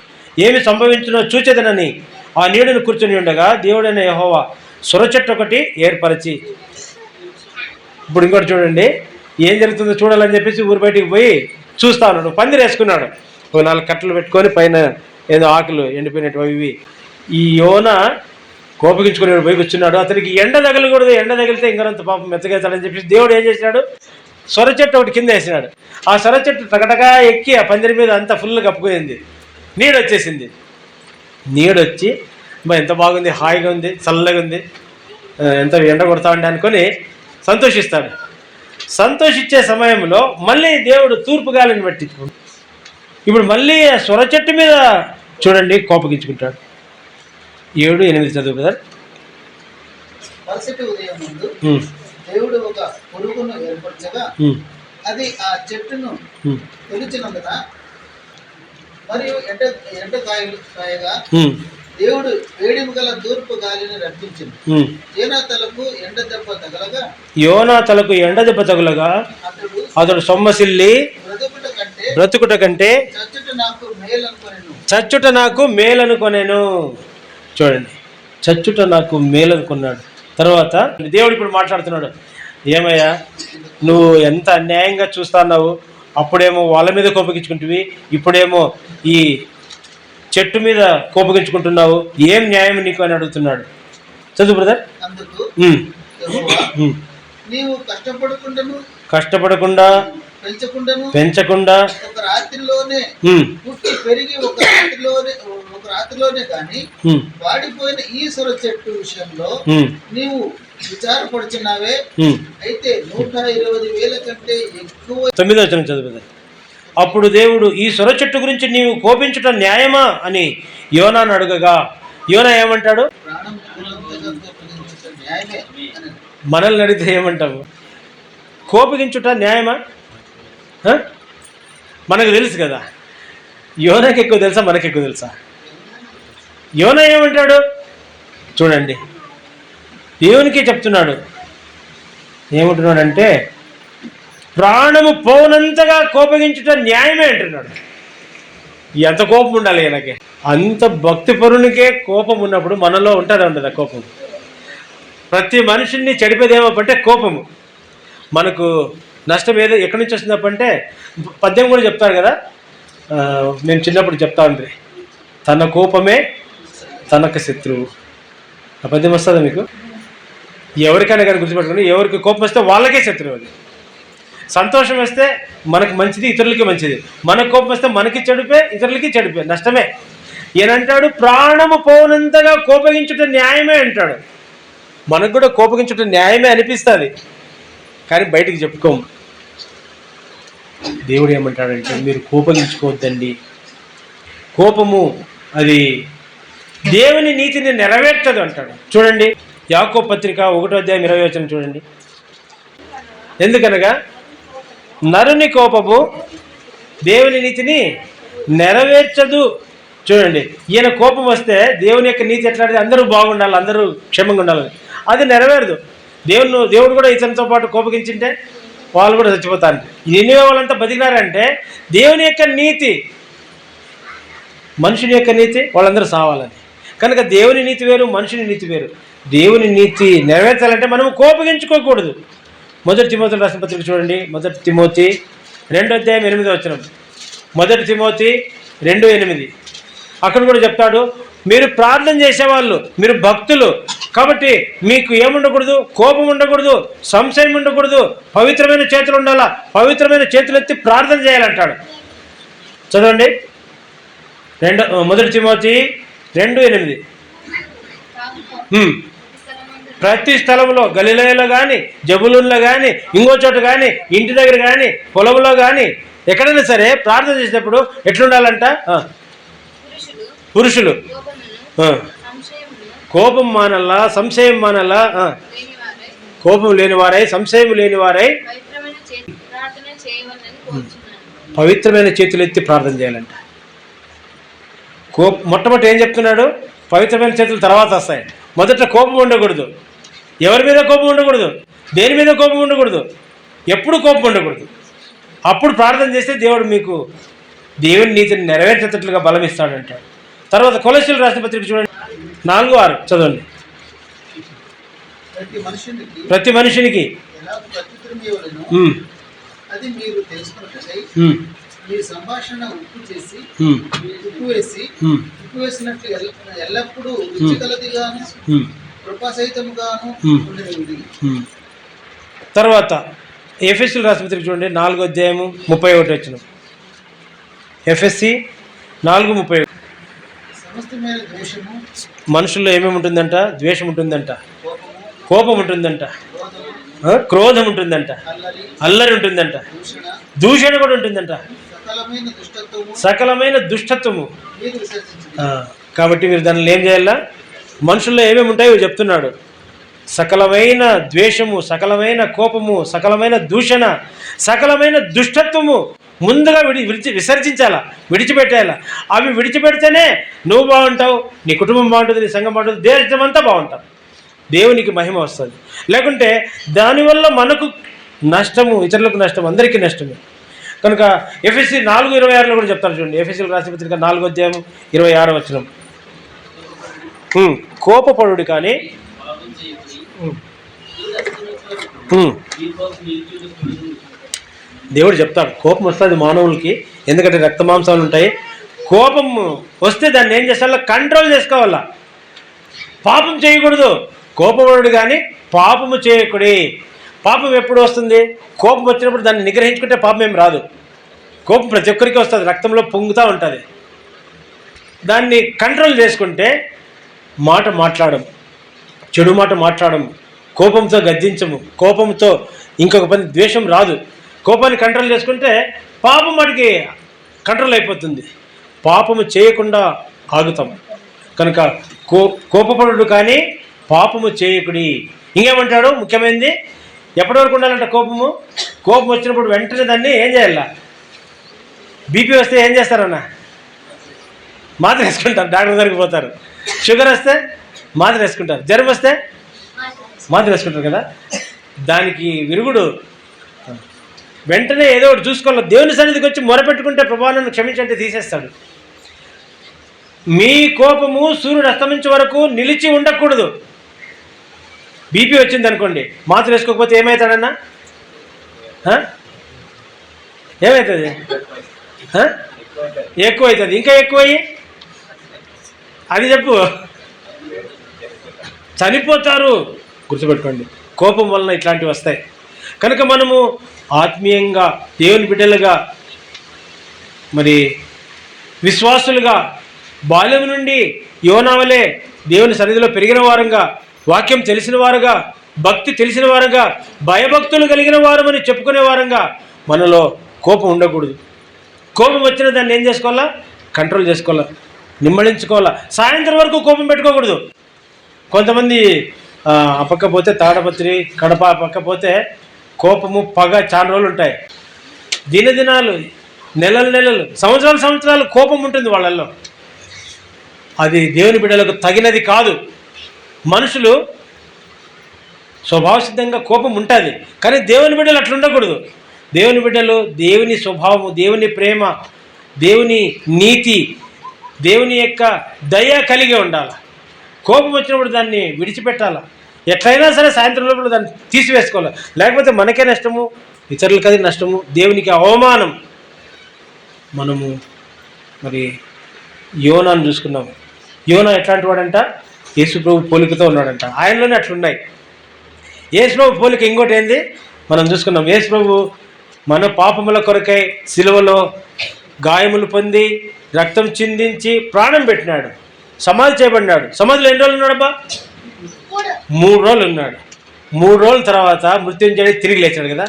ఏమి సంభవించినో చూచేదనని ఆ నీడను కూర్చొని ఉండగా దేవుడైన యెహోవా సొరచెట్టు ఒకటి ఏర్పరిచి. ఇప్పుడు ఇంకోటి చూడండి, ఏం జరుగుతుందో చూడాలని చెప్పేసి ఊరు బయటికి పోయి చూస్తా ఉన్నాడు. పందిరి వేసుకున్నాడు, 4 కట్టలు పెట్టుకొని పైన ఏదో ఆకులు ఎండిపోయినట్టు ఇవి. ఈ యోనా కోపగించుకుని పోయి కూర్చున్నాడు. అతనికి ఎండ తగలకూడదు, ఎండ తగిలితే ఇంకనంత పాపం మెత్తగేస్తాడని చెప్పేసి దేవుడు ఏం చేసినాడు, సొర చెట్టు ఒకటి కింద వేసినాడు. ఆ సొర చెట్టు టగటగా ఎక్కి ఆ పందిరి మీద అంతా ఫుల్ కప్పుకుపోయింది, నీడొచ్చేసింది. నీడొచ్చి ఎంత బాగుంది, హాయిగా ఉంది, చల్లగా ఉంది, ఎంత ఎండ కొడతా ఉండే అనుకొని సంతోషిస్తాడు. సంతోషించే సమయంలో మళ్ళీ దేవుడు తూర్పు గాలిని పట్టించుకుంటాడు. ఇప్పుడు మళ్ళీ ఆ సొర చెట్టు మీద చూడండి కోపగించుకుంటాడు. 7, 8 చదువు కదా. మరుసటి ఉదయం ముందు దేవుడు ఒక పురుగును ఏర్పరచగా అది ఆ చెట్టును తొలిచినందున మరియు ఎండ కాయగా దేవుడు వేడిమి గల తూర్పు గాలిని రప్పించింది. యోనా తలకు ఎండ దెబ్బ తగులగా అతడు సొమ్మసిల్లి బ్రతుకుట కంటే చచ్చుట నాకు మేలనుకొనెను. చూడండి, చచ్చుట నాకు మేలనుకున్నాడు. తర్వాత దేవుడు ఇప్పుడు మాట్లాడుతున్నాడు, ఏమయ్యా నువ్వు ఎంత అన్యాయంగా చూస్తున్నావు, అప్పుడేమో వాళ్ళ మీద కోపగించుకుంటువి, ఇప్పుడేమో ఈ చెట్టు మీద కోపగించుకుంటున్నావు, ఏం న్యాయం నీకు అని అడుగుతున్నాడు. చదువు బ్రదర్. నీవు కష్టపడకుండా పెంచకుండా ఒక రాత్రిలోనే పుట్టి పెరిగి ఒక రాత్రిలోనే కానీ వాడిపోయిన ఈశ్వర చెట్టు విషయంలో నీవు విచారపడుచున్నావే. అయితే 120,000 కంటే ఎక్కువ. 9వ వచనం చదువుదా. అప్పుడు దేవుడు, ఈ సొర చెట్టు గురించి నీవు కోపించుట న్యాయమా అని యోనాను అడుగగా, యోనా ఏమంటాడు? మనల్ని అడిగితే ఏమంటాము? కోపగించుట న్యాయమా? మనకు తెలుసు కదా. యోనాకి ఎక్కువ తెలుసా, మనకి ఎక్కువ తెలుసా? యోనా ఏమంటాడు చూడండి, దేవునికి చెప్తున్నాడు. ఏమంటున్నాడంటే, ప్రాణము పోనంతగా కోపగించుట న్యాయమే అంటున్నాడు. ఎంత కోపం ఉండాలి ఈయనకి? అంత భక్తిపరునికే కోపం ఉన్నప్పుడు మనలో ఉంటుందా ఉండదా కోపం? ప్రతి మనిషిని చెడిపేదేమంటే కోపము. మనకు నష్టం ఏదో ఎక్కడి నుంచి వస్తుందంటే, పద్యం కూడా చెప్తారు కదా, నేను చిన్నప్పుడు చెప్తా ఉంటే, తన కోపమే తనకు శత్రువు. ఆ పద్యం వస్తుందా మీకు? ఎవరికైనా కానీ గుర్తుపెట్టుకుని, ఎవరికి కోపం వస్తే వాళ్ళకే శత్రువు. అది సంతోషం వస్తే మనకు మంచిది, ఇతరులకి మంచిది. మనకు కోపం వస్తే మనకి చెడిపే, ఇతరులకి చెడిపే, నష్టమే. ఈయనంటాడు, ప్రాణము పోనంతగా కోపగించుట న్యాయమే అంటాడు. మనకు కూడా కోపగించుట న్యాయమే అనిపిస్తుంది, కానీ బయటికి చెప్పుకోము. దేవుడు ఏమంటాడంటే, మీరు కోపగించుకోవద్దండి. కోపము అది దేవుని నీతిని నెరవేర్చదు అంటాడు. చూడండి, యాకోబు పత్రిక 1వ అధ్యాయం 20వ వచనం చూడండి. ఎందుకనగా నరుని కోపము దేవుని నీతిని నెరవేర్చదు. చూడండి, ఈయన కోపం వస్తే దేవుని యొక్క నీతి ఎట్లా? అందరూ బాగుండాలి, అందరూ క్షేమంగా ఉండాలని. అది నెరవేరదు. దేవుడు కూడా ఇతనితో పాటు కోపగించింటే వాళ్ళు కూడా చచ్చిపోతారు. నినివే వాళ్ళంతా బతికినారంటే దేవుని యొక్క నీతి, మనుషుని యొక్క నీతి వాళ్ళందరూ సావాలని. కనుక దేవుని నీతి వేరు, మనుషుని నీతి వేరు. దేవుని నీతి నెరవేర్చాలంటే మనము కోపగించుకోకూడదు. 1 తిమోతి రాసిన పత్రిక చూడండి, 1 తిమోతి 2వ అధ్యాయం 8వ వచనం. 1 తిమోతి 2:8. అక్కడ కూడా చెప్తాడు, మీరు ప్రార్థన చేసేవాళ్ళు, మీరు భక్తులు కాబట్టి మీకు ఏముండకూడదు? కోపం ఉండకూడదు, సంశయం ఉండకూడదు, పవిత్రమైన చేతులు ఉండాలా, పవిత్రమైన చేతులు ఎత్తి ప్రార్థన చేయాలంటాడు. చదవండి, 1 తిమోతి 2:8. ప్రతి స్థలంలో, గలిలయలో కానీ, జబులూన్లో కానీ, ఇంకో చోట కానీ, ఇంటి దగ్గర కానీ, పొలంలో కానీ, ఎక్కడైనా సరే ప్రార్థన చేసేటప్పుడు ఎట్లుండాలంట? పురుషులు కోపం మానల్లా, సంశయం మానల్లా, కోపం లేనివారై, సంశయం లేనివారై పవిత్రమైన చేతులు ఎత్తి ప్రార్థన చేయాలంట. మొట్టమొదటి ఏం చెప్తున్నాడు? పవిత్రమైన చేతులు తర్వాత వస్తాయి. మొదట కోపం ఉండకూడదు. ఎవరి మీద కోపం ఉండకూడదు, దేని మీద కోపం ఉండకూడదు, ఎప్పుడు కోపం ఉండకూడదు. అప్పుడు ప్రార్థన చేస్తే దేవుడు మీకు దేవుని నీతిని నెరవేర్చేటట్లుగా బలం ఇస్తాడంటాడు. తర్వాత కొలస్సీయులకు రాసిన పత్రిక చూడండి, 4:6 చదవండి. ప్రతి మనిషినికి అది మీరు తెలుసుకున్నట్లై మీ సంభాషణ ఉప్పు వేసినట్లు ఎల్లప్పుడూ రుచికలదిగాను కృపాసహితముగాను ఉండనివ్వండి. తర్వాత ఎఫెసీయులకు రాసిన పత్రిక చూడండి, 4వ అధ్యాయము 31వ వచనం. ఎఫెసీ 4:31. సమస్తమైన ద్వేషము, మనుషుల్లో ఏమేమి ఉంటుందంట? ద్వేషం ఉంటుందంట, కోపం ఉంటుందంట, క్రోధం ఉంటుందంట, అల్లరి ఉంటుందంట, దూషణ కూడా ఉంటుందంట, సకలమైన దుష్టత్వము. కాబట్టి మీరు దానిలో ఏం చేయాలా? మనుషుల్లో ఏమేమి ఉంటాయో చెప్తున్నాడు. సకలమైన ద్వేషము, సకలమైన కోపము, సకలమైన దూషణ, సకలమైన దుష్టత్వము ముందుగా విసర్జించాలా, విడిచిపెట్టేయాలా. అవి విడిచిపెడితేనే నువ్వు బాగుంటావు, నీ కుటుంబం బాగుంటుంది, నీ సంఘం బాగుంటుంది, దేశం అంతా బాగుంటాం, దేవునికి మహిమ వస్తుంది. లేకుంటే దానివల్ల మనకు నష్టము, ఇతరులకు నష్టం, అందరికీ నష్టమే. కనుక ఎఫెసీ 4:26 కూడా చెప్తారు చూడండి. ఎఫెసీయులకు రాసిన పత్రిక 4వ అధ్యాయం 26వ వచనం. కోపపడుడి కానీ దేవుడు చెప్తాడు, కోపం వస్తుంది మానవులకి, ఎందుకంటే రక్త మాంసాలు ఉంటాయి. కోపం వస్తే దాన్ని ఏం చేస్తాలో కంట్రోల్ చేసుకోవాలా. పాపం చేయకూడదు, కోపపడుడు కానీ పాపము చేయకూడదు. పాపం ఎప్పుడు వస్తుంది? కోపం వచ్చినప్పుడు దాన్ని నిగ్రహించుకుంటే పాపం ఏం రాదు. కోపం ప్రతి ఒక్కరికి వస్తుంది, రక్తంలో పొంగుతూ ఉంటుంది. దాన్ని కంట్రోల్ చేసుకుంటే మాట మాట్లాడము, చెడు మాట మాట్లాడము, కోపంతో గద్దించము, కోపంతో ఇంకొక పని ద్వేషం రాదు. కోపాన్ని కంట్రోల్ చేసుకుంటే పాపం వాటికి కంట్రోల్ అయిపోతుంది. పాపము చేయకుండా ఆగుతాం. కనుక కోపపడు కానీ పాపము చేయకుడి. ఇంకేమంటాడు? ముఖ్యమైనది ఎప్పటి వరకు ఉండాలంటే కోపం వచ్చినప్పుడు వెంటనే దాన్ని ఏం చేయాల? బీపీ వస్తే ఏం చేస్తారన్న? మాత్ర వేసుకుంటారు, డాక్టర్ దగ్గరికి పోతారు. షుగర్ వస్తే మాత్ర వేసుకుంటారు, జ్వరం వస్తే మాత్ర వేసుకుంటారు కదా. దానికి విరుగుడు వెంటనే ఏదో ఒకటి చూసుకోవాలి. దేవుని సన్నిధికి వచ్చి మొరపెట్టుకుంటే ప్రభా నన్ను క్షమించంటే తీసేస్తాడు. మీ కోపము సూర్యుడు అస్తమించే వరకు నిలిచి ఉండకూడదు. బీపీ వచ్చింది అనుకోండి, మాత్ర వేసుకోకపోతే ఏమవుతాడన్నా? ఏమవుతుంది? ఎక్కువ అవుతుంది. ఇంకా ఎక్కువయ్యి అది చెప్పు, చనిపోతారు. గుర్తుపెట్టుకోండి, కోపం వలన ఇట్లాంటివి వస్తాయి. కనుక మనము ఆత్మీయంగా దేవుని బిడ్డలుగా, మరి విశ్వాసులుగా, బాల్యం నుండి యోనావలే దేవుని సన్నిధిలో పెరిగిన వారంగా, వాక్యం తెలిసిన వారుగా, భక్తి తెలిసిన వారుగా, భయభక్తులు కలిగిన వారమని చెప్పుకునే వారంగా మనలో కోపం ఉండకూడదు. కోపం వచ్చిన దాన్ని ఏం చేసుకోవాలా? కంట్రోల్ చేసుకోవాలా, నిమ్మళించుకోవాలా. సాయంత్రం వరకు కోపం పెట్టుకోకూడదు. కొంతమంది ఆ పక్క పోతే తాడపత్రి, కడప పక్క పోతే కోపము, పగ చాలా రోజులు ఉంటాయి. దినదినాలు, నెలలు, సంవత్సరాలు కోపం ఉంటుంది వాళ్ళల్లో. అది దేవుని బిడ్డలకు తగినది కాదు. మనుషులు స్వభావసిద్ధంగా కోపం ఉంటుంది, కానీ దేవుని బిడ్డలు అట్లా ఉండకూడదు. దేవుని బిడ్డలు దేవుని స్వభావము, దేవుని ప్రేమ, దేవుని నీతి, దేవుని యొక్క దయ కలిగి ఉండాలి. కోపం వచ్చినప్పుడు దాన్ని విడిచిపెట్టాలి. ఎట్లయినా సరే సాయంత్రం లోపల దాన్ని తీసివేసుకోవాలి. లేకపోతే మనకే నష్టము, ఇతరులకి అది నష్టము, దేవునికి అవమానం. మనము మరి యోనాను చూసుకున్నాము. యోనా ఎట్లాంటి వాడంట? యేసుప్రభు పోలికతో ఉన్నాడంట. ఆయనలోనే అట్లున్నాయి. యేసుప్రభు పోలిక ఇంకోటి ఏంది మనం చూసుకున్నాం. యేసుప్రభు మన పాపముల కొరకై సిలువలో గాయములు పొంది రక్తం చిందించి ప్రాణం పెట్టినాడు, సమాధి చేయబడినాడు. సమాధిలో ఎన్ని రోజులు ఉన్నాడబ్బా? 3 రోజులు ఉన్నాడు. 3 రోజుల తర్వాత మృత్యుంజయుడు తిరిగి లేచాడు కదా.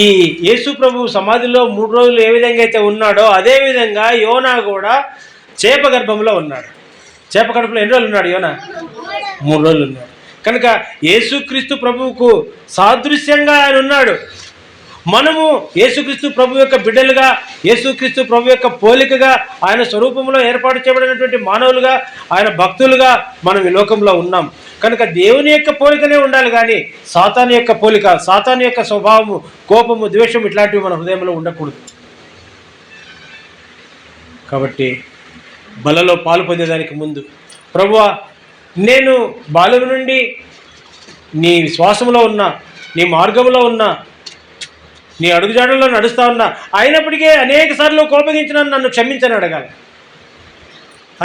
ఈ యేసు ప్రభు సమాధిలో 3 రోజులు ఏ విధంగా అయితే ఉన్నాడో అదేవిధంగా యోనా కూడా చేప గర్భంలో ఉన్నాడు. చేప గర్భంలో ఎన్ని రోజులు ఉన్నాడు యోనా? 3 రోజులు ఉన్నాడు. కనుక యేసుక్రీస్తు ప్రభువుకు సాదృశ్యంగా ఆయన ఉన్నాడు. మనము యేసుక్రీస్తు ప్రభు యొక్క బిడ్డలుగా, యేసుక్రీస్తు ప్రభు యొక్క పోలికగా, ఆయన స్వరూపంలో ఏర్పాటు చేయబడినటువంటి మానవులుగా, ఆయన భక్తులుగా మనం ఈ లోకంలో ఉన్నాం. కనుక దేవుని యొక్క పోలికనే ఉండాలి, కానీ సాతాను యొక్క పోలిక, సాతాను యొక్క స్వభావము, కోపము, ద్వేషం ఇట్లాంటివి మన హృదయంలో ఉండకూడదు. కాబట్టి బలలో పాలు పొందేదానికి ముందు ప్రభువా, నేను బాల్యం నుండి నీ విశ్వాసంలో ఉన్నా, నీ మార్గంలో ఉన్నా, నీ అడుగుజాడల్లో నడుస్తూ ఉన్నా, అయినప్పటికీ అనేక సార్లు కోపగించిన నన్ను క్షమించని అడగాలి.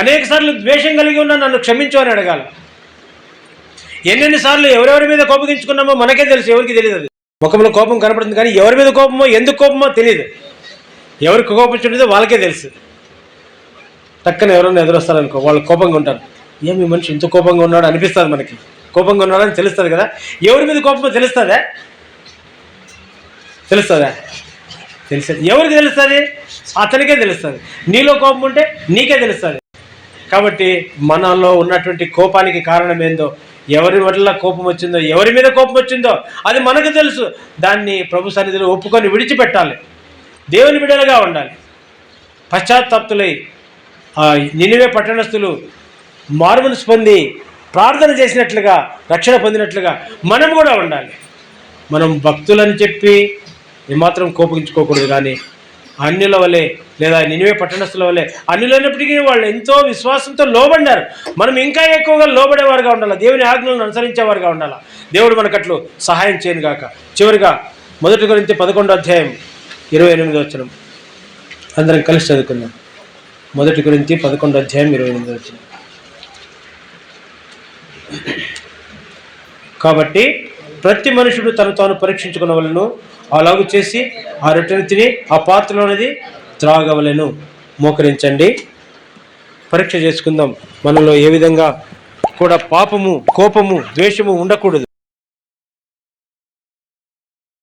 అనేక సార్లు ద్వేషం కలిగి ఉన్నా నన్ను క్షమించు అని అడగాలి. ఎన్నెన్నిసార్లు ఎవరెవరి మీద కోపగించుకున్నామో మనకే తెలుసు, ఎవరికి తెలియదు. అది ముఖంలో కోపం కనపడుతుంది, కానీ ఎవరి మీద కోపమో, ఎందుకు కోపమో తెలియదు. ఎవరికి కోపించుంటుందో వాళ్ళకే తెలుసు. టక్కన ఎవరైనా ఎదురొస్తారనుకో, వాళ్ళు కోపంగా ఉంటారు. ఏమి మనిషి ఇంత కోపంగా ఉన్నాడు అనిపిస్తుంది మనకి. కోపంగా ఉన్నాడని తెలుస్తుంది కదా. ఎవరి మీద కోపమో తెలుస్తుందా? తెలుస్తుంది. ఎవరికి తెలుస్తుంది? అతనికే తెలుస్తుంది. నీలో కోపం ఉంటే నీకే తెలుస్తుంది. కాబట్టి మనలో ఉన్నటువంటి కోపానికి కారణం ఏందో, ఎవరి వల్ల కోపం వచ్చిందో, ఎవరి మీద కోపం వచ్చిందో అది మనకు తెలుసు. దాన్ని ప్రభు సన్నిధిలో ఒప్పుకొని విడిచిపెట్టాలి. దేవుని బిడ్డలుగా ఉండాలి. పశ్చాత్తాప్తులై నినివే పట్టణస్థులు మారుమనసు పొంది ప్రార్థన చేసినట్లుగా, రక్షణ పొందినట్లుగా మనం కూడా ఉండాలి. మనం భక్తులని చెప్పి ఏమాత్రం కోపించుకోకూడదు, కానీ అన్యుల వలె లేదా నినివే పట్టణస్థుల వలె, అన్యులైనప్పటికీ వాళ్ళు ఎంతో విశ్వాసంతో లోబడ్డారు. మనం ఇంకా ఎక్కువగా లోబడేవారుగా ఉండాలి, దేవుని ఆజ్ఞలను అనుసరించేవారుగా ఉండాలి. దేవుడు మనకట్లు సహాయం చేయను గాక. చివరిగా 1 కొరింథీ 11వ అధ్యాయం 28వ వచనం అందరం కలిసి చదువుకుందాం. 1 కొరింథీ 11వ అధ్యాయం 28వ వచనం. కాబట్టి ప్రతి మనుషుడు తను తాను పరీక్షించుకునవలెను. అలాగూ చేసి ఆ రొట్టెను తిని ఆ పాత్రలోనిది త్రాగవలెను. మోకరించండి, పరీక్ష చేసుకుందాం. మనలో ఏ విధంగా కూడా పాపము, కోపము, ద్వేషము ఉండకూడదు.